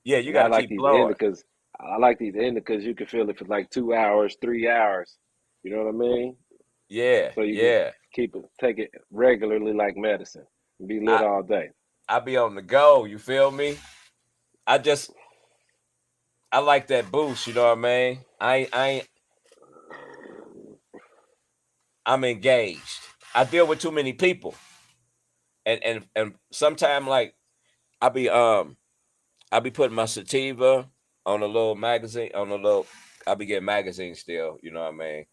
Yeah, you And I got to like keep these blowing. indicas. I like these indicas. You can feel it for like 2 hours, 3 hours. You know what I mean? Yeah, So you can yeah. take it regularly like medicine. And be lit I all day. I be on the go. You feel me? I just I like that boost. You know what I mean? I'm engaged. I deal with too many people, and sometimes like I be I be putting my sativa on a little magazine on a little. I be getting magazines still. You know what I mean?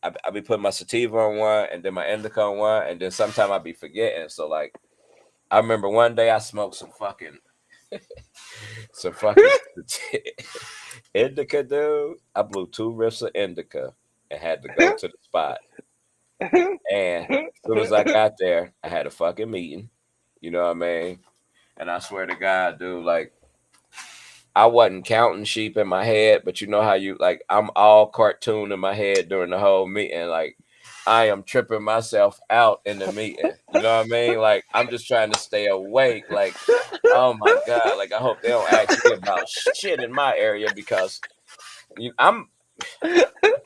I be putting my sativa on one, and then my indica on one, and then sometimes I be forgetting. So like I remember one day I smoked some fucking indica, dude. I blew 2 riffs of indica and had to go to the spot. And as soon as I got there, I had a fucking meeting. You know what I mean? And I swear to God, dude, like I wasn't counting sheep in my head, but you know how you like I'm all cartoon in my head during the whole meeting. Like I am tripping myself out in the meeting. You know what I mean? Like I'm just trying to stay awake. Like, oh my God. Like I hope they don't ask me about shit in my area because I'm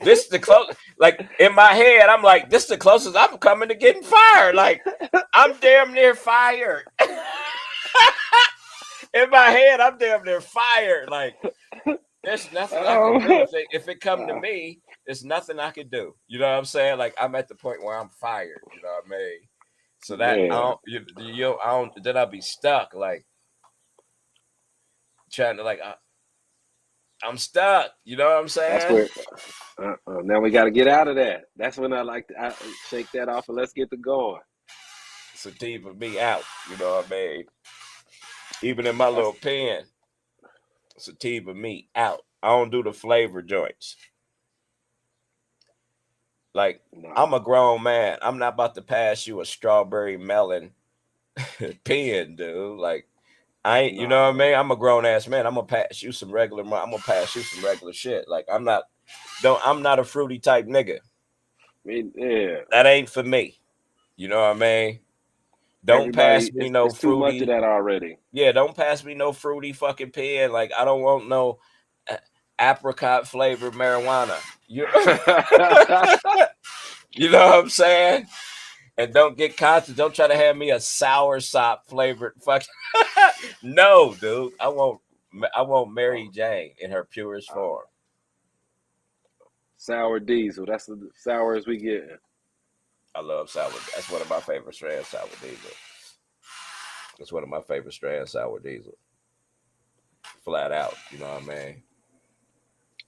this the close like in my head, I'm like, this the closest I'm coming to getting fired. Like I'm damn near fired. In my head, I'm damn near fired. Like There's nothing I can do Oh, if it come to me. There's nothing I can do. You know what I'm saying? Like I'm at the point where I'm fired. You know what I mean? So that I man, don't, I don't. Then I'll be stuck, like trying to like I'm stuck. You know what I'm that's saying? where. Now we got to get out of that. That's when I shake that off and let's get to going. Sativa me out. You know what I mean? Even in my little That's pen, sativa me out. I don't do the flavor joints. Like no, I'm a grown man. I'm not about to pass you a strawberry melon pen, dude. Like I ain't, you know what I no. mean? I'm a grown ass man. I'm gonna pass you some regular. I'm gonna pass you some regular shit. Like I'm not a fruity type nigga. I mean, yeah. That ain't for me. You know what I mean? Don't pass Everybody, me no it's too much of fruity. that already. Yeah, don't pass me no fruity fucking pen. Like I don't want no apricot flavored marijuana. You, you know what I'm saying? And don't get conscious. Don't try to have me a sour sop flavored fucking. No, dude. I want Mary Oh, Jane in her purest oh, form. sour diesel. That's the sour as we get. I love sour. That's one of my favorite strands, sour diesel. It's one of my favorite strands, sour diesel. Flat out. You know what I mean?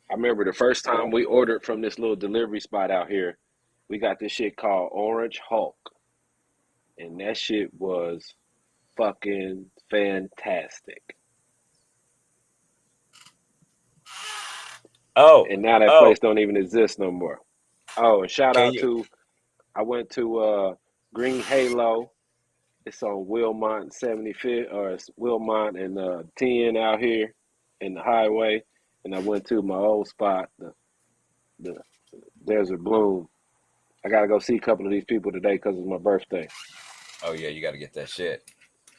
I remember the first time we ordered from this little delivery spot out here. We got this shit called Orange Hulk, and that shit was fucking fantastic. Oh, And now that oh. place don't even exist no more. Oh, and shout Can out you? to I went to Green Halo. It's on Wilmont 75th or it's Wilmont and 10 out here in the highway. And I went to my old spot, the Desert Bloom. I gotta go see a couple of these people today because it's my birthday. Oh yeah, you got to get that shit.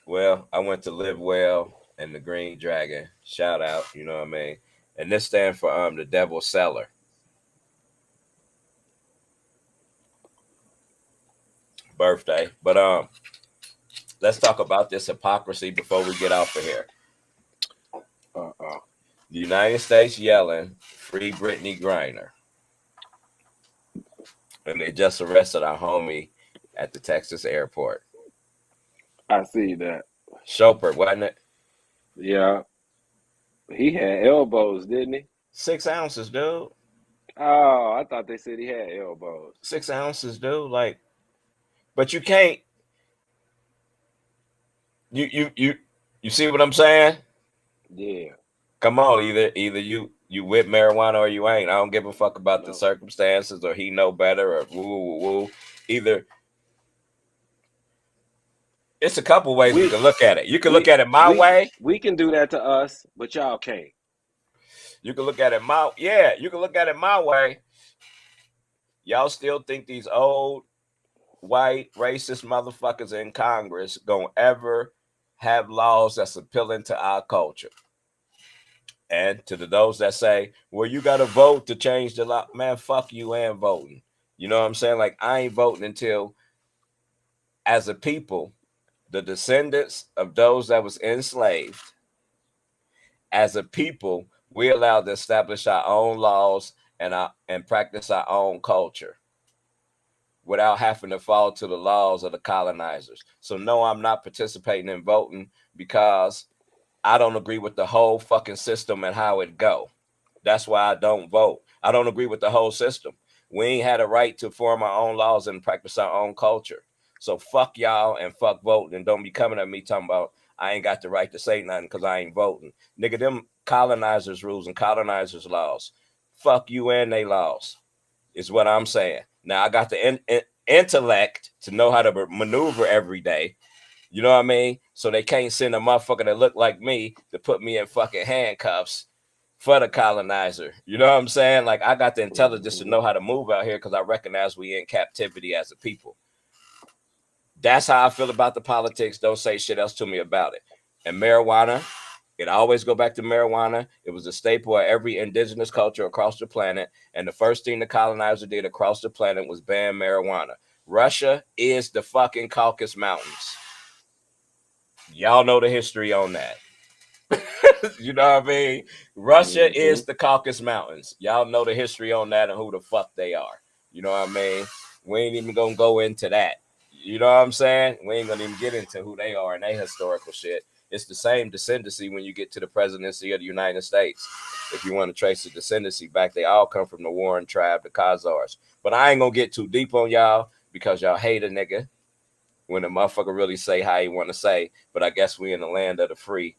Well, I went to Live Well and the Green Dragon. Shout out. You know what I mean? And this stand for the Devil Cellar birthday. But let's talk about this hypocrisy before we get off of here. Uh-uh. The United States yelling, "Free Brittany Griner," and they just arrested our homie at the Texas airport. I see that. Chopper, wasn't it? Yeah. He had elbows, didn't he? 6 ounces, dude. Oh, I thought they said he had elbows. 6 ounces, dude. Like, but you can't. You you see what I'm saying? Yeah. Come on, either you with marijuana or you ain't. I don't give a fuck about the No. circumstances or he know better or woo woo woo. Either it's a couple ways we We can look at it. You can look we at it my we way. we can do that to us, but y'all can't. You can look at it my yeah. You can look at it my way. Y'all still think these old white racist motherfuckers in Congress gonna ever have laws that's appealing to our culture? And to those that say, well, you got to vote to change the law, man, fuck you and voting. You know what I'm saying? Like, I ain't voting until, as a people, the descendants of those that was enslaved, as a people, we allowed to establish our own laws and practice our own culture without having to fall to the laws of the colonizers. So no, I'm not participating in voting because I don't agree with the whole fucking system and how it go. That's why I don't vote. I don't agree with the whole system. We ain't had a right to form our own laws and practice our own culture. So fuck y'all and fuck voting and don't be coming at me talking about I ain't got the right to say nothing because I ain't voting. Nigga, them colonizers rules and colonizers laws. Fuck you and they laws is what I'm saying. Now I got the intellect to know how to maneuver every day. You know what I mean? So they can't send a motherfucker that look like me to put me in fucking handcuffs for the colonizer. You know what I'm saying? Like I got the intelligence to Mhm. know how to move out here because I recognize we in captivity as a people. That's how I feel about the politics. Don't say shit else to me about it. And marijuana, it always go back to marijuana. It was a staple of every indigenous culture across the planet. And the first thing the colonizer did across the planet was ban marijuana. Russia is the fucking Caucasus Mountains. Y'all know the history on that. You know what I mean? Russia Mm-hmm. is the Caucasus Mountains. Y'all know the history on that and who the fuck they are. You know what I mean? We ain't even gonna go into that. You know what I'm saying? We ain't gonna even get into who they are and their historical shit. It's the same descendancy when you get to the presidency of the United States. If you want to trace the descendancy back, they all come from the Warren tribe, the Khazars. But I ain't gonna get too deep on y'all because y'all hate a nigga when a motherfucker really say how he want to say. But I guess we in the land of the free.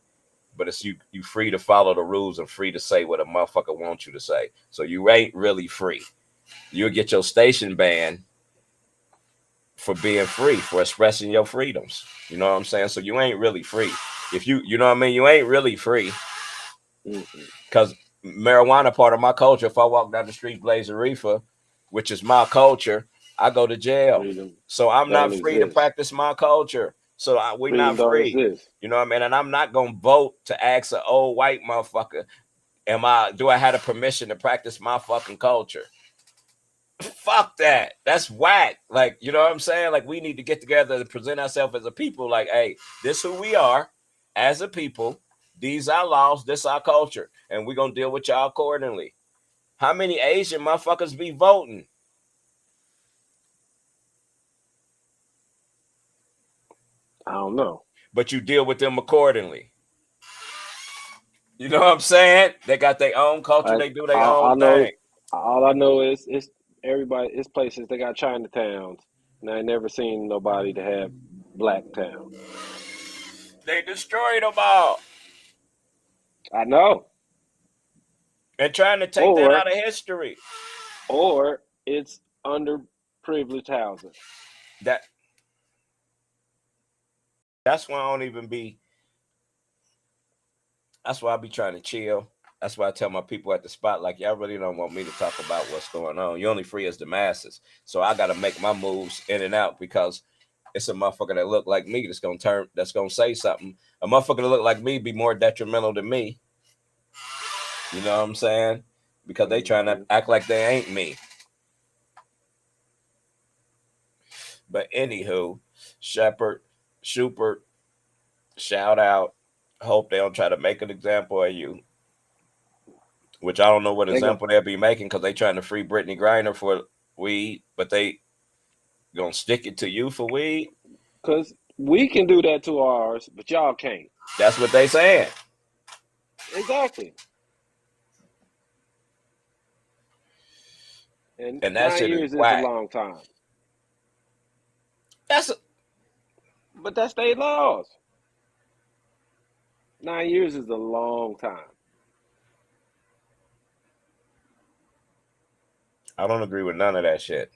But it's you free to follow the rules and free to say what a motherfucker wants you to say. So you ain't really free. You'll get your station banned for being free, for expressing your freedoms. You know what I'm saying? So you ain't really free. If you know what I mean, you ain't really free. Because marijuana part of my culture. If I walk down the street blazing reefer, which is my culture, I go to jail. Freedom So I'm not don't free to exist. practice my culture. So we Freedom not don't free. exist. You know what I mean? And I'm not gonna vote to ask an old white motherfucker, do I have a permission to practice my fucking culture? Fuck that. That's whack. Like, you know what I'm saying? Like, we need to get together and present ourselves as a people. Like, hey, this who we are as a people. These our laws. This our culture. And we're going to deal with y'all accordingly. How many Asian motherfuckers be voting? I don't know. But you deal with them accordingly. You know what I'm saying? They got their own culture. They do their I own know. thing. All I know is it's everybody. It's places they got Chinatowns, and I ain't never seen nobody to have black town. They destroyed them all. I know. And trying to take that Or out of history. it's underprivileged housing. That's why I don't even be. That's why I be trying to chill. That's why I tell my people at the spot, like, y'all really don't want me to talk about what's going on. You're only free as the masses. So I got to make my moves in and out because it's a motherfucker that look like me that's going to say something. A motherfucker that look like me be more detrimental than me. You know what I'm saying? Because they trying to act like they ain't me. But anywho, Shepard, Shupert, shout out. Hope they don't try to make an example of you. Which I don't know what example they'll be making because they trying to free Brittany Griner for weed, but they gonna stick it to you for weed. Because we can do that to ours, but y'all can't. That's what they saying. Exactly. And that 9 shit years is is a whack. long time. But that's state laws. 9 years is a long time. I don't agree with none of that shit.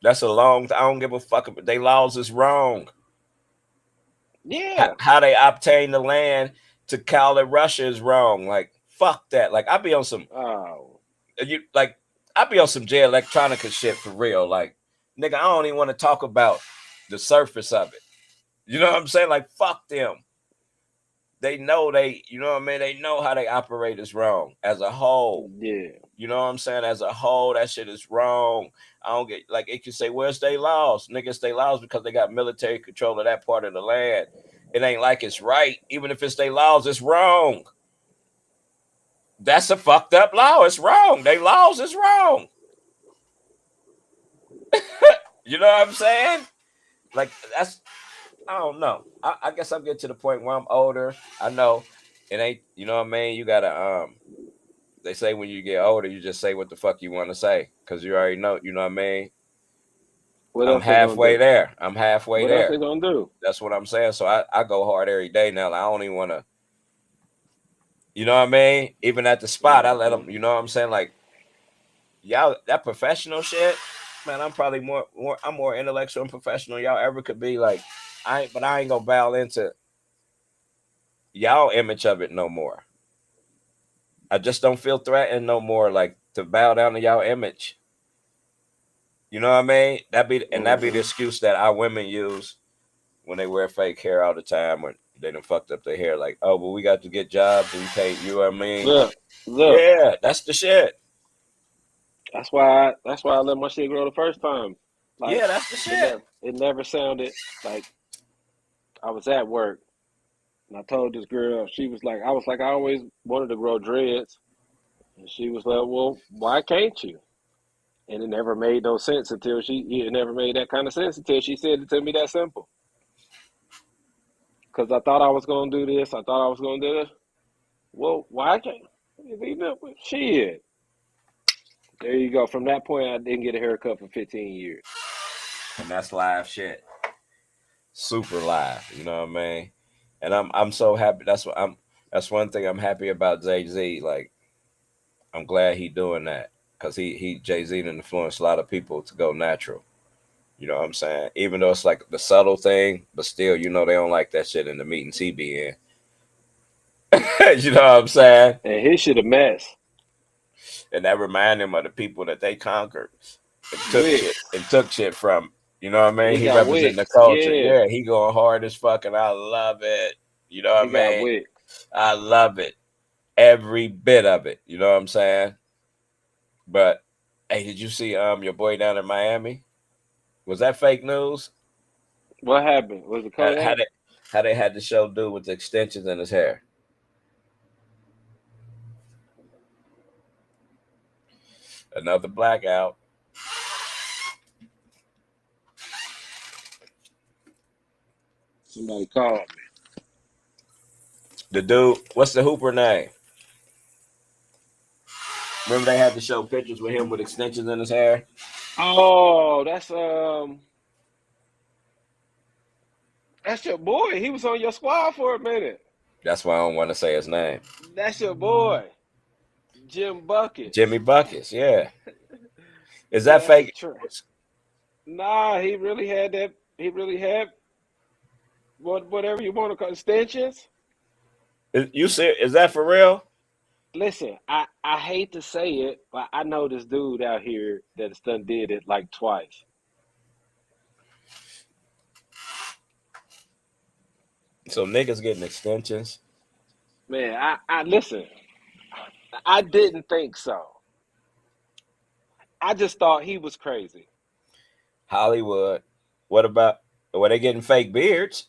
That's a long. I don't give a fuck. They laws is wrong. Yeah. How they obtain the land to call it Russia is wrong. Like, fuck that. Like, I be on some. I be on some J Electronica shit for real. Like, nigga, I don't even want to talk about the surface of it. You know what I'm saying? Like, fuck them. They know you know what I mean? They know how they operate is wrong as a whole. Yeah. You know what I'm saying? As a whole, that shit is wrong. I don't get, like, it can say, where's they laws? Niggas, they laws because they got military control of that part of the land. It ain't like it's right. Even if it's they laws, it's wrong. That's a fucked up law. It's wrong. They laws is wrong. You know what I'm saying? Like, I don't know. I guess I'm getting to the point where I'm older. I know it ain't, you know what I mean? You gotta, they say when you get older, you just say what the fuck you want to say because you already know, you know what I mean? I'm halfway there. I'm halfway there. What else they gonna do? That's what I'm saying. So I go hard every day now. Like, I don't even want to, you know what I mean? Even at the spot, I let them, you know what I'm saying? Like, y'all, that professional shit, man, I'm probably I'm more intellectual and professional y'all ever could be. Like, I ain't gonna bow into y'all image of it no more. I just don't feel threatened no more, like, to bow down to y'all image. You know what I mean? That'd be the excuse that our women use when they wear fake hair all the time when they done fucked up their hair. Like, oh, but we got to get jobs and we can't, you know what I mean? Look. Yeah, that's the shit. That's why I let my shit grow the first time. Like, yeah, that's the shit. It never sounded like I was at work And I told this girl, she was like, I was like, I always wanted to grow dreads. And she was like, well, why can't you? And it never made no sense until it never made that kind of sense until she said it to me that simple. Because I thought I was going to do this. I thought I was going to do this. Well, why can't shit? There you go. From that point, I didn't get a haircut for 15 years. And that's live shit. Super live, you know what I mean? And I'm so happy. That's one thing I'm happy about Jay-Z. Like, I'm glad he doing that. Because Jay-Z influenced a lot of people to go natural. You know what I'm saying? Even though it's like the subtle thing, but still, they don't like that shit in the meetings he be in. You know what I'm saying? And his shit a mess. And that remind him of the people that they conquered Wicks. and took shit from. You know what I mean? He He got representing the wicks. culture. Yeah. Yeah, he going hard as fuck, and I love it. You know what He I got mean? wicks. I love it. Every bit of it. You know what I'm saying? But hey, did you see your boy down in Miami? Was that fake news? What happened? Was it How, Kodak? how they had the show dude with the extensions in his hair? Another blackout. Somebody called me. The dude, what's the Hooper name? Remember they had to show pictures with him with extensions in his hair? Oh, that's your boy. He was on your squad for a minute. That's why I don't want to say his name. That's your boy, Jim Jimmy Buckets. Buckets, yeah. Is that That's a fake? trip. Nah, he really had that. He really had whatever you want to call extensions. Is that for real? Listen, I hate to say it, but I know this dude out here that's done did it like twice. So niggas getting extensions. Man, I listen. I didn't think so. I just thought he was crazy. Hollywood. What about were they getting fake beards?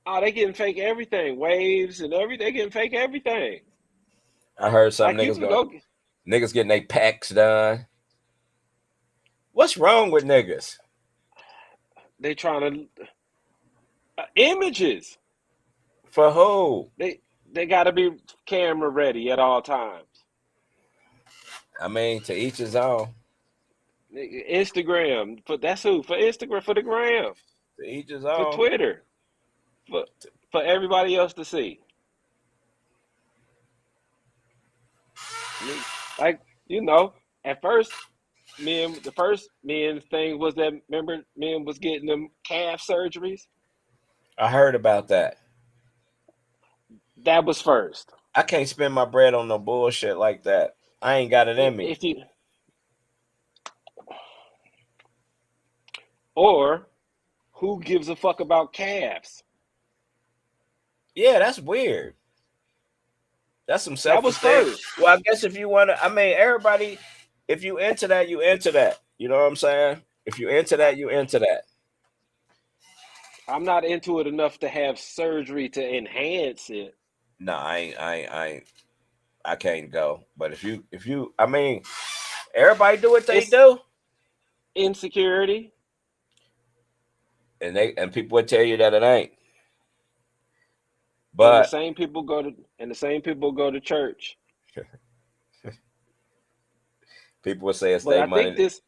Oh, they getting fake everything, waves and everything. They getting fake everything. I heard some Like you niggas can going go. niggas getting their packs done. What's wrong with niggas? They trying to images. For who? They got to be camera ready at all times. I mean, to each his own. Instagram, that's who for Instagram, for the gram, To each his for own. Twitter, for for everybody else to see. Like at first, the first men thing was that remember men was getting them calf surgeries. I heard about that. That was first. I can't spend my bread on no bullshit like that. I ain't got it in me. If you or who gives a fuck about calves? Yeah, that's weird. That's some That was self-esteem. first. Well, I guess if you want to, I mean, everybody, if you into that, you into that. You know what I'm saying? If you into that, you into that. I'm not into it enough to have surgery to enhance it. No, I can't go. But I mean, everybody do what they It's do, insecurity. and people would tell you that it ain't. And the But same people go to church. people would say it's But their I think money. this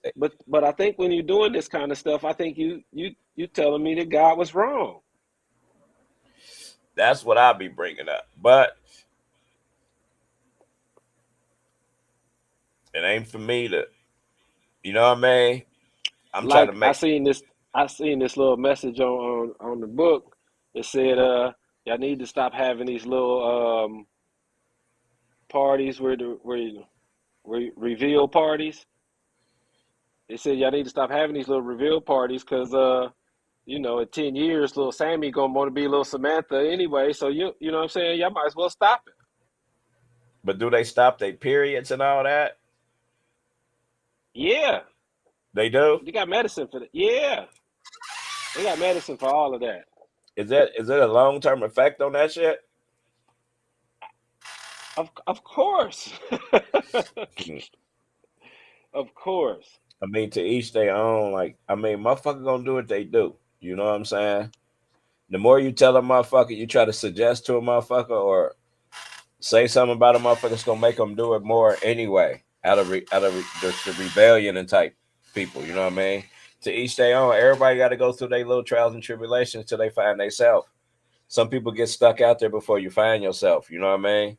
but I think when you're doing this kind of stuff, I think you telling me that God was wrong. That's what I'll be bringing up. But it ain't for me to, you know what I mean? I'm trying to Like make. I seen this little message on the book. It said y'all need to stop having these little parties where reveal parties. They said y'all need to stop having these little reveal parties because in 10 years, little Sammy gonna want to be little Samantha anyway. So you know what I'm saying? Y'all might as well stop it. But do they stop their periods and all that? Yeah, They do. they got medicine for that. Yeah, they got medicine for all of that. Is it a long-term effect on that shit? Of course. Hmm. Of course. I mean, to each their own. Like, I mean, motherfucker gonna do what they do. You know what I'm saying? The more you tell a motherfucker, you try to suggest to a motherfucker or say something about a motherfucker, it's gonna make them do it more anyway. The rebellion and type people. You know what I mean? To each their own. Everybody got to go through their little trials and tribulations till they find themselves. Some people get stuck out there before you find yourself. You know what I mean?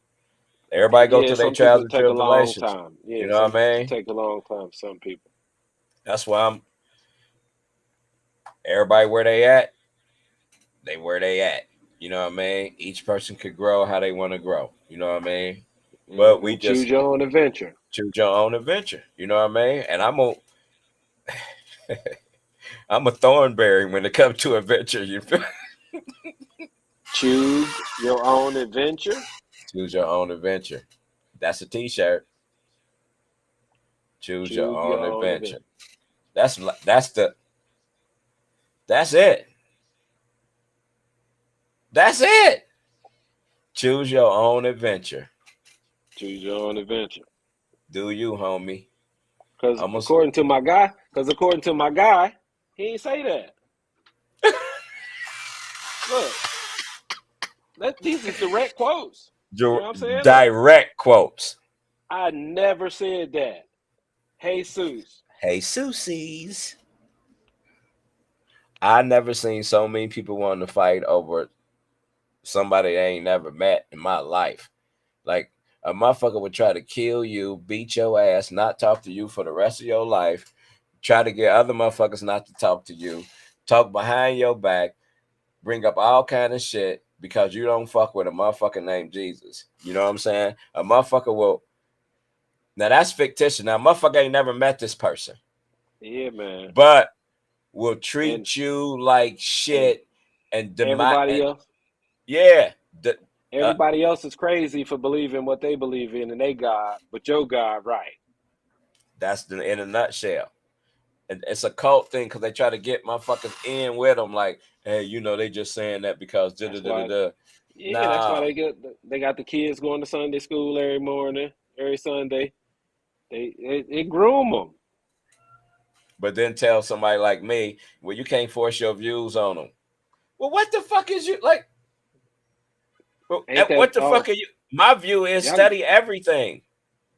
Everybody go Yeah, through their some trials people and take a long tribulations. time. You Yeah, know some what I it mean? take a long time. Some people. That's why I'm everybody where they at, they where they at. You know what I mean? Each person could grow how they want to grow. You know what I mean? But we Choose just your own adventure. choose your own adventure. You know what I mean? And I'm a thornberry when it comes to adventure. You feel? Choose your own adventure. Choose your own adventure. That's a T-shirt. Choose your Choose your own own adventure. adventure. That's it. That's it. Choose your own adventure. Choose your own adventure. Do you, homie? Because Almost. according to my guy, he ain't say that. Look, these is direct quotes. You know what I'm saying? Look, Direct quotes. I never said that. Jesus. Hey, Susies. I never seen so many people wanting to fight over somebody they ain't never met in my life. Like a motherfucker would try to kill you, beat your ass, not talk to you for the rest of your life, try to get other motherfuckers not to talk to you, talk behind your back, bring up all kind of shit because you don't fuck with a motherfucker named Jesus. You know what I'm saying? A motherfucker will. Now that's fictitious. Now motherfucker ain't never met this person, Yeah, man. but will And treat you like and shit and everybody else, yeah. Uh, everybody else is crazy for believing what they believe in they God, but your God right. that's in a nutshell. And it's a cult thing because they try to get motherfuckers in with them. Like, hey, you know, they just saying that because da da That's da da why. da. Yeah, that's why Nah, they got the kids going to Sunday school every morning, every Sunday. They groom them. but then tell somebody like me, well, you can't force your views on them. Well, what the fuck is you like? Well, Ain't that what the fuck are you? My view is y'all study everything.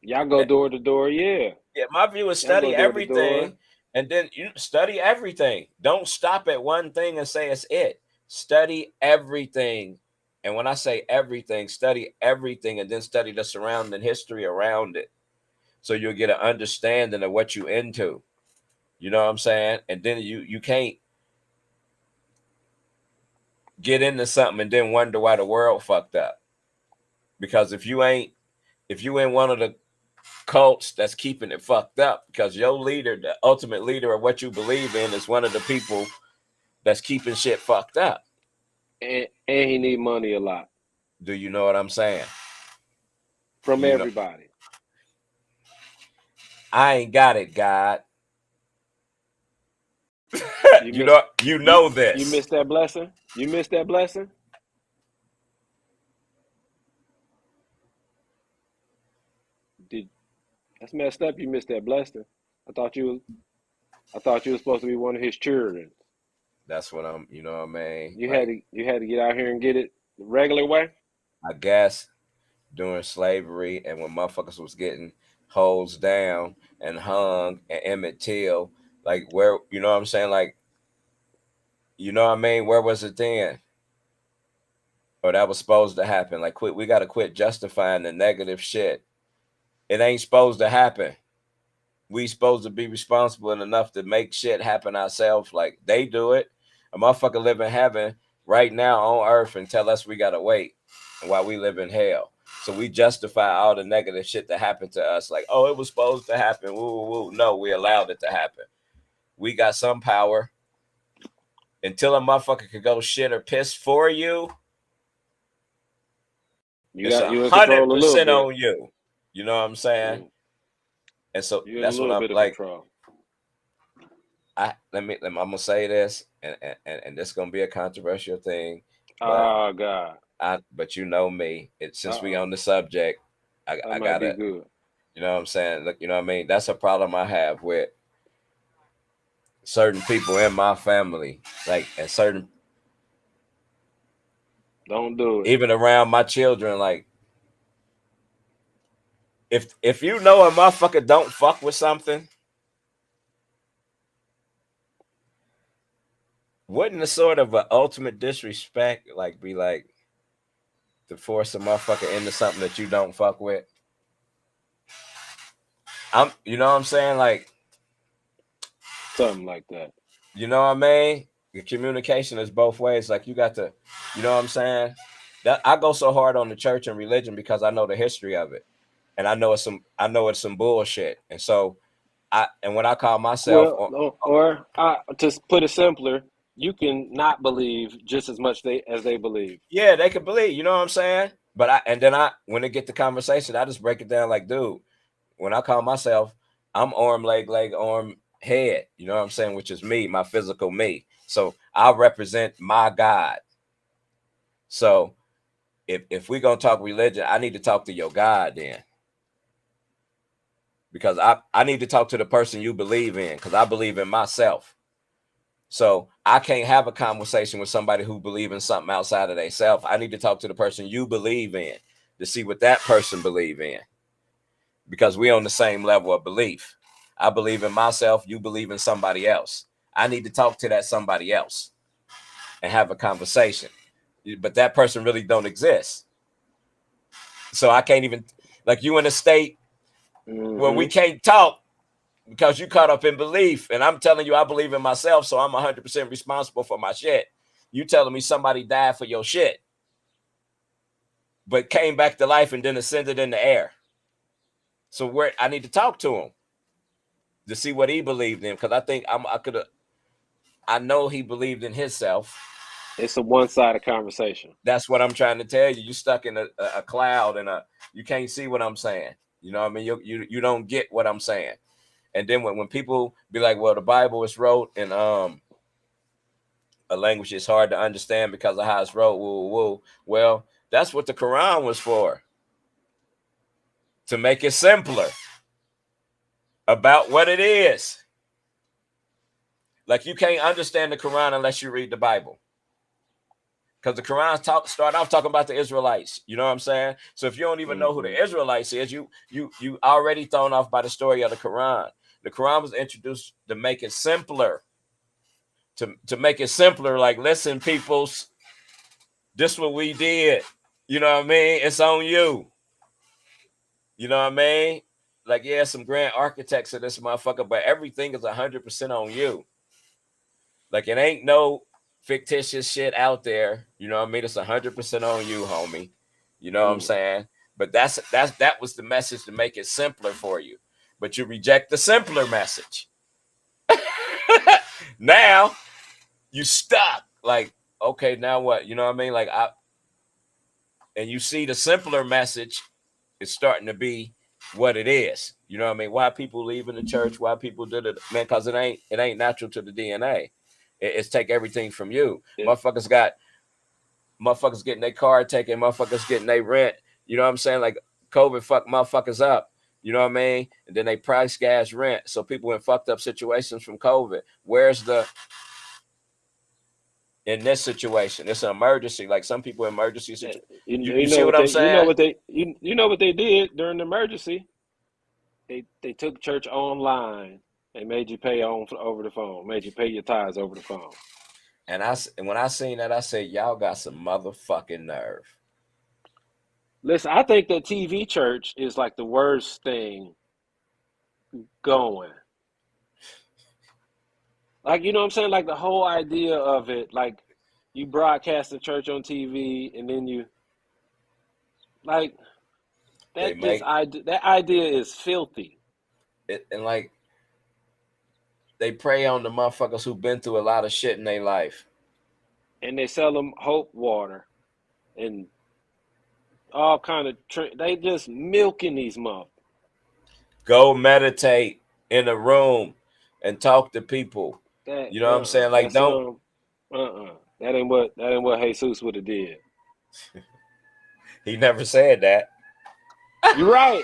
y'all go door to door? Yeah, Yeah, my view is y'all go study door to door. everything, and then you study everything. Don't stop at one thing and say it's it. Study everything, and when I say everything, study everything, and then study the surrounding history around it, so you'll get an understanding of what you into. You know what I'm saying? And then you can't get into something and then wonder why the world fucked up. Because if you ain't one of the cults that's keeping it fucked up, because your leader, the ultimate leader of what you believe in, is one of the people that's keeping shit fucked up. And he need money a lot Do you know what I'm saying? from You know, everybody. I ain't got it, God. You you miss know, you this. missed that blessing. You missed that blessing. Did That's messed up. You missed that blessing. I thought I thought you were supposed to be one of his children. That's what I'm. You know what I mean? You Like, had to get out here and get it the regular way. I guess during slavery and when motherfuckers was getting hosed down and hung and Emmett Till, like where you know what I'm saying? Like, you know what I mean? Where was it then? Or that was supposed to happen. Like, we gotta quit justifying the negative shit. It ain't supposed to happen. We supposed to be responsible enough to make shit happen ourselves. Like they do it. A motherfucker live in heaven right now on earth and tell us we gotta wait while we live in hell. So we justify all the negative shit that happened to us. Like, oh, it was supposed to happen. Woo, woo, woo. No, we allowed it to happen. We got some power. Until a motherfucker could go shit or piss for you, it's You in hundred control a little percent bit. on you. You know what I'm saying? Mm. And so You in a that's what little I'm bit of like. control. I'm gonna say this, and this is gonna be a controversial thing, but Oh God. but you know me. Since we on Uh-oh. the subject, That I might be gotta, good. you know what I'm saying? Look, you know what I mean? That's a problem I have with certain people in my family, like and certain Don't do it. even around my children. Like if you know a motherfucker don't fuck with something, wouldn't a sort of an ultimate disrespect like be like to force a motherfucker into something that you don't fuck with? You know what I'm saying? Like, Something like that. you know what I mean? The communication is both ways. Like you got to, you know what I'm saying? That I go so hard on the church and religion because I know the history of it, and I know it's some bullshit. And so and when I call myself, Well, or to put it simpler, you can not believe just as much as they believe. yeah, they can believe. You know what I'm saying? But when they get the conversation, I just break it down like, dude, when I call myself, I'm arm, leg, arm, head. You know what I'm saying? Which is me, my physical me. So I represent my God. So if we're gonna talk religion, I need to talk to your God then. Because I need to talk to the person you believe in, because I believe in myself. So I can't have a conversation with somebody who believes in something outside of themselves. I need to talk to the person you believe in to see what that person believe in. Because we on the same level of belief. I believe in myself, you believe in somebody else. I need to talk to that somebody else and have a conversation. But that person really don't exist. So I can't even, like, you in a state where we Mm-hmm. can't talk because you caught up in belief. And I'm telling you, I believe in myself, so I'm 100% responsible for my shit. You telling me somebody died for your shit, but came back to life and then ascended in the air. So where I need to talk to him to see what he believed in, because I think I know he believed in himself. It's a one-sided conversation. That's what I'm trying to tell you. You stuck in a cloud and you can't see what I'm saying. You know what I mean? You don't get what I'm saying. And then when people be like, well, the Bible is wrote in a language is hard to understand because of how it's wrote. Woo, woo. Well, that's what the Quran was for. To make it simpler about what it is. Like you can't understand the Quran unless you read the Bible. Because the Quran start off talking about the Israelites. You know what I'm saying? So if you don't even know who Mm-hmm. the Israelites is, you already thrown off by the story of the Quran. The Quran was introduced to make it simpler. To make it simpler, like, listen, peoples, this what we did. You know what I mean? It's on you. You know what I mean? Like, yeah, some grand architects of this motherfucker, but everything is 100% on you. Like, it ain't no fictitious shit out there. You know what I mean? It's 100% on you, homie. You know what I'm saying? But that was the message to make it simpler for you. But you reject the simpler message. Now you stuck. Like, okay, now what? You know what I mean? Like and you see the simpler message is starting to be what it is. You know what I mean? Why people leaving the church? Why people did it? Man, because it ain't natural to the DNA. It's take everything from you. It, Motherfuckers getting their car taken. Motherfuckers getting their rent. You know what I'm saying? Like COVID fucked motherfuckers up. You know what I mean? And then they price gas rent. So people in fucked up situations from COVID. Where's in this situation? It's an emergency. Like some people in emergency situations. You you see know what what I'm they you know saying? what they you know what they did during the emergency. They took church online and made you pay over the phone. Made you pay your tithes over the phone. And when I seen that, I said, y'all got some motherfucking nerve. Listen, I think that TV church is like the worst thing going. Like, you know what I'm saying? Like the whole idea of it, like you broadcast the church on TV and then you like They that idea is filthy. it, and like they prey on the motherfuckers who've been through a lot of shit in their life. And they sell them hope water and all kind of they just milking these motherfuckers. Go meditate in a room and talk to people. That You know what I'm saying? Like, that's don't. That ain't what Jesus would have did. He never said that. You're right.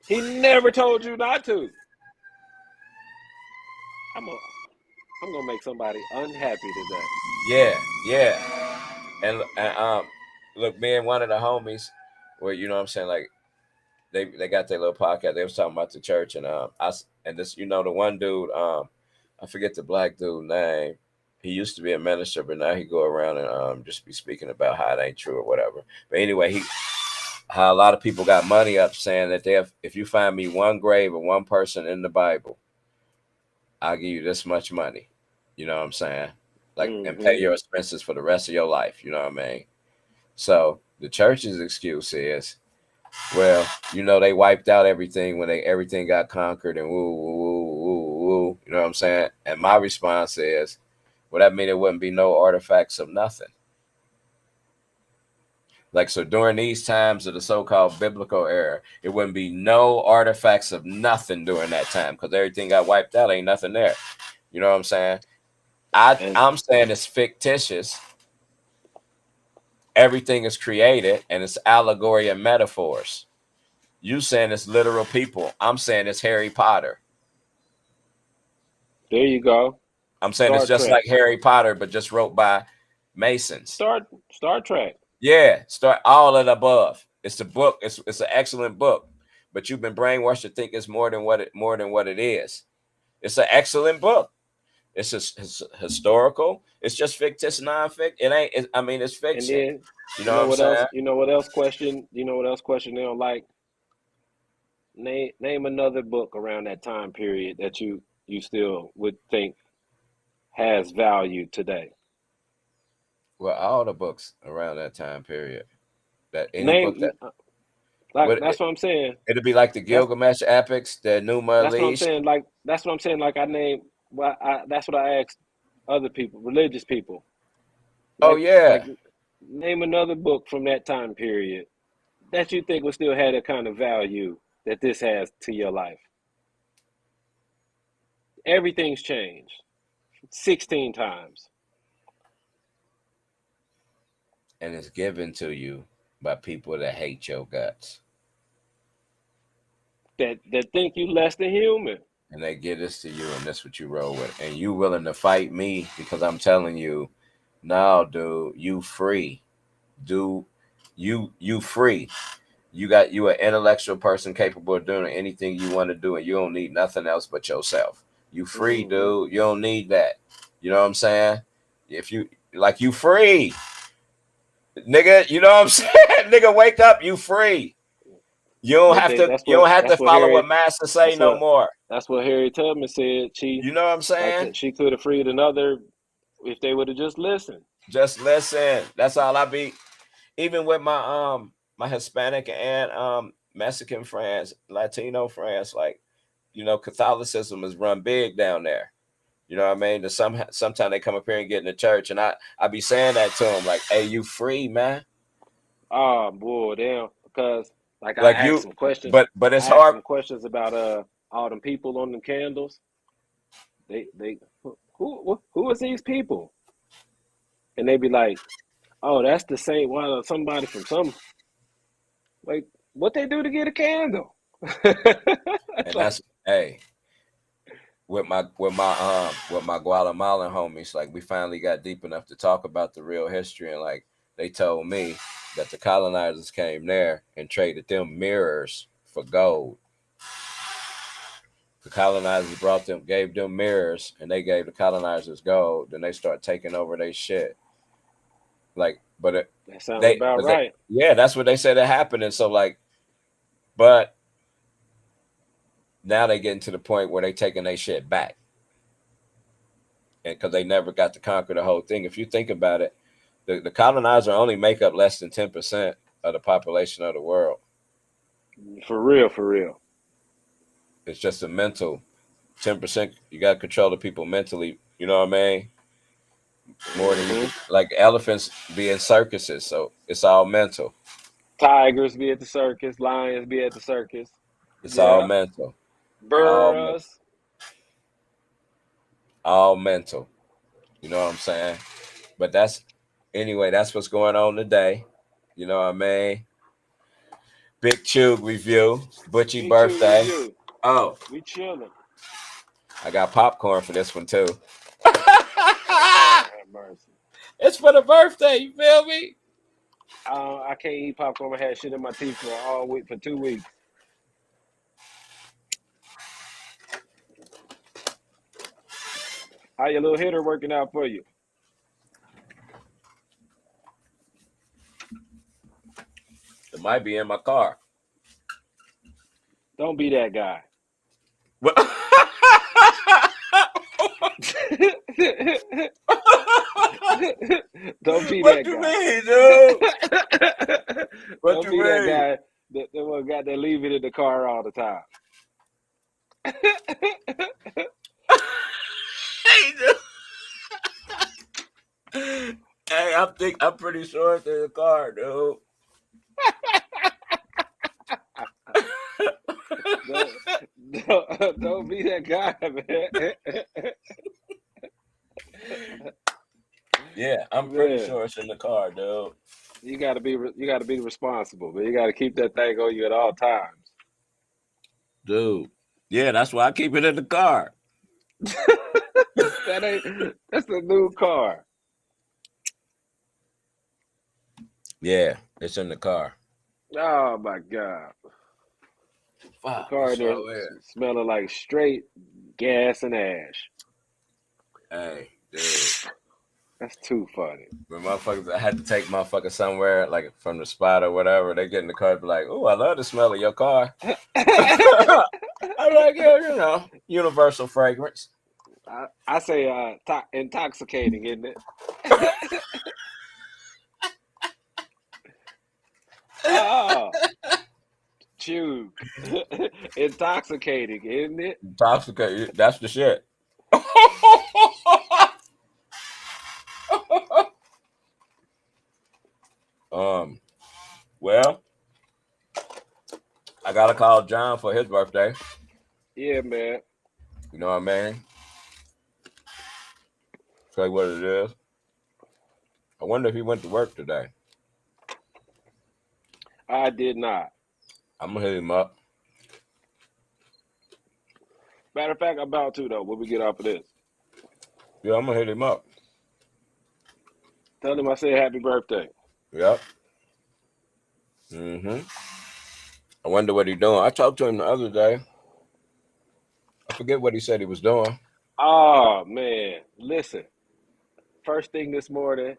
He never told you not to. I'm gonna make somebody unhappy today. Yeah. And look, me and one of the homies, where you know what I'm saying, like they got their little podcast. They was talking about the church, and this, the one dude, I forget the black dude name. He used to be a minister, but now he go around and just be speaking about how it ain't true or whatever. But anyway, how a lot of people got money up saying that if you find me one grave of one person in the Bible, I'll give you this much money. You know what I'm saying? Like, and pay your expenses for the rest of your life. You know what I mean? So the church's excuse is, well, they wiped out everything when everything got conquered and woo, woo, woo, woo, woo. You know what I'm saying? And my response is, well, that mean there wouldn't be no artifacts of nothing. Like, so during these times of the so-called biblical era, it wouldn't be no artifacts of nothing during that time because everything got wiped out. Ain't nothing there. You know what I'm saying? I'm saying it's fictitious. Everything is created and it's allegory and metaphors. You saying it's literal people. I'm saying it's Harry Potter. There you go. I'm saying it's just like Harry Potter, but just wrote by Masons. Star Trek. Yeah, start all of the above. It's a book. It's an excellent book, but you've been brainwashed to think it's more than what it is. It's an excellent book. It's historical. It's just fictitious, non-fiction. It ain't. It's fiction. And then, you know what I'm saying? else? You know what else question? You know what else question they don't like? Name another book around that time period that you still would think has value today. Well, all the books around that time period. That any Name book that that's what I'm saying. It'd be like the Gilgamesh epics, the Numa That's what I'm Elish. saying. That's what I'm saying. Like that's what I asked other people, religious people. Oh yeah. Name another book from that time period that you think would still have the kind of value that this has to your life. Everything's changed 16 times. And it's given to you by people that hate your guts. That think you less than human. And they give this to you, and that's what you roll with. And you willing to fight me because I'm telling you, no, dude, you free. Dude, you free. You an intellectual person capable of doing anything you want to do, and you don't need nothing else but yourself. You free, dude. You don't need that. You know what I'm saying? If you free. Nigga, you know what I'm saying? Nigga, wake up, you free. You don't have to follow what Master say no more. That's what Harriet Tubman said. You know what I'm saying? She could have freed another if they would have just listened. Just listen. That's all I be. Even with my my Hispanic and Mexican friends, Latino friends, like, Catholicism is run big down there. You know what I mean? Sometimes they come up here and get in the church, and I be saying that to them, like, "Hey, you free, man?" Oh boy, damn! Because I asked some questions, but it's hard. Some questions about all them people on them candles. They who is these people? And they be like, "Oh, that's the same one. Somebody from some like what they do to get a candle." And that's hey. With my Guatemalan homies, like, we finally got deep enough to talk about the real history, and like they told me that the colonizers came there and traded them mirrors for gold. The colonizers gave them mirrors, and they gave the colonizers gold. Then they start taking over their shit. Like, but that sounds about right. Yeah, that's what they said that happened. And so, like, but now they getting to the point where they taking their shit back. And because they never got to conquer the whole thing. If you think about it, the colonizer only make up less than 10% of the population of the world. For real. It's just a mental 10%. You got to control the people mentally. You know what I mean? More than like elephants be in circuses, so it's all mental. Tigers be at the circus, lions be at the circus. It's all mental. Burros. all mental. You know what I'm saying? But that's what's going on today. You know what I mean? Big CHOOG review, Butchie Me too with birthday. you. Oh, We chilling. I got popcorn for this one too. Lord have mercy. It's for the birthday. You feel me? I can't eat popcorn. I had shit in my teeth for all week for 2 weeks. How your little hitter working out for you? It might be in my car. Don't be that guy. What? Don't be What that you guy. mean, dude? What Don't you be that mean? guy that one got that leave it in the car all the time. Hey, dude. Hey, I'm pretty sure it's in the car, dude. Don't be that guy, man. Yeah, I'm pretty Man, sure it's in the car, dude. you gotta be responsible, man. You gotta keep that thing on you at all times. Dude. Yeah, that's why I keep it in the car. That's a new car. Yeah, it's in the car. Oh my God. The Fuck, it car there sure is. smelling like straight gas and ash. Hey, dude. That's too funny. When motherfuckers, I had to take motherfuckers somewhere, like from the spot or whatever, they get in the car and be like, "Oh, I love the smell of your car." I'm like, yeah, you know, universal fragrance. I say intoxicating, isn't it? Oh, CHOOG. Intoxicating, isn't it? Intoxicated. That's the shit. um, well, I gotta call John for his birthday. Yeah, man. You know what I mean? Tell you what it is. I wonder if he went to work today. I did not. I'm gonna hit him up. Matter of fact, I'm about to though. When we get off of this, Yeah, I'm gonna hit him up. tell him I said happy birthday. Yep. Mm-hmm. I wonder what he's doing. I talked to him the other day. I forget what he said he was doing. Oh man, listen. First thing this morning,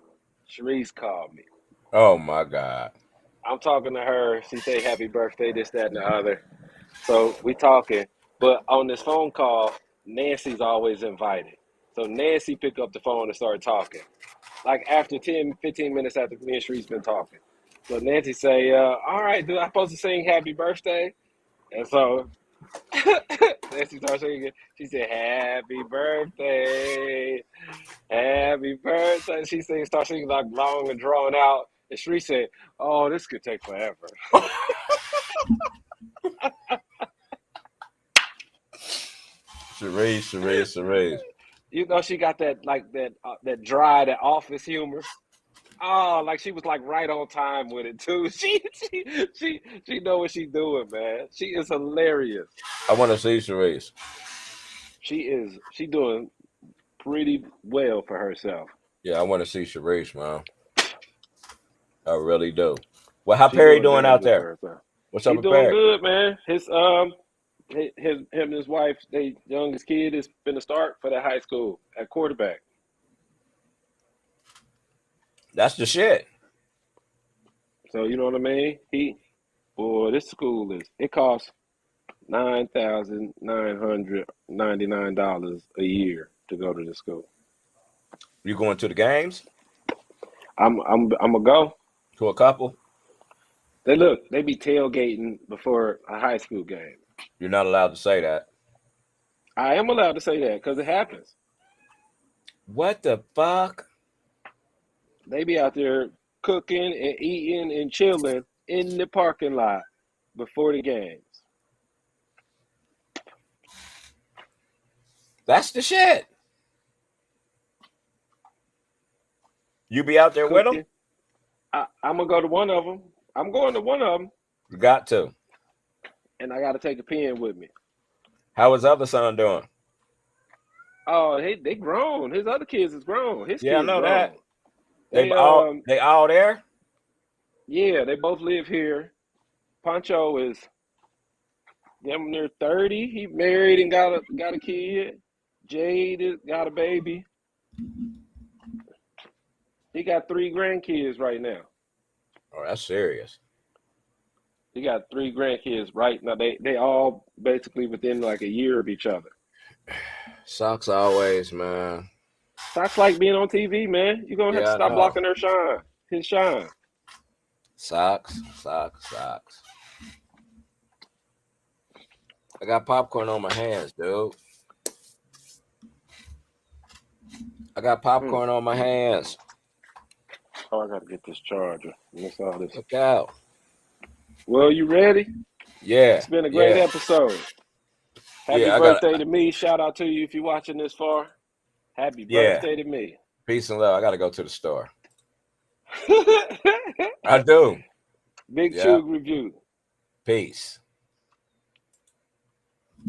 Sharice called me. Oh my God. I'm talking to her. She say happy birthday, this, that, and the other. So we talking, but on this phone call, Nancy's always invited. So Nancy pick up the phone and start talking. Like after 10, 15 minutes after me and Sharice been talking. So Nancy say, all right, do I supposed to sing happy birthday? And so Nancy started singing. She said, happy birthday, happy birthday. She started singing like long and drawn out. And Sharice said, oh, this could take forever. Charade. You know, she got that like that dry, that office humor. Oh, like she was like right on time with it too. She know what she's doing, man. She is hilarious. I want to see Charade. She doing pretty well for herself. Yeah, I want to see Charade, man. I really do. Well, how She Perry doing doing damn out good for there? herself. What's up He with doing Perry? good, man. Him and his wife, they youngest kid has been a start for that high school at quarterback. That's the shit. So you know what I mean? This school it costs $9,999 a year to go to the school. You going to the games? I'm gonna go. To a couple? They be tailgating before a high school game. You're not allowed to say that. I am allowed to say that because it happens. What the fuck? They be out there cooking and eating and chilling in the parking lot before the games. That's the shit. You be out there with them? cooking. I'm gonna go to one of them. I'm going to one of them, You got to. and I got to take a pen with me. How is other son doing? Oh, they grown. His other kids is grown. His Yeah, I kids know that. grown. They They all there? yeah, they both live here. Pancho is damn near 30. He married and got a kid. Jade got a baby. He got 3 grandkids right now. Oh, that's serious. He got 3 grandkids right now. They all basically within like a year of each other. Sucks always, man. That's like being on TV, man. You're gonna have to Yeah, I stop know. blocking their shine. His shine. Sucks. I got popcorn on my hands, dude. I got popcorn on my hands. Oh, I gotta get this charger. That's all this. Look out. Well, you ready? Yeah. It's been a great episode. Happy Yeah, birthday to me. Shout out to you if you're watching this far. Happy birthday to me. Peace and love. I gotta go to the store. I do. Big CHOOG review. Peace.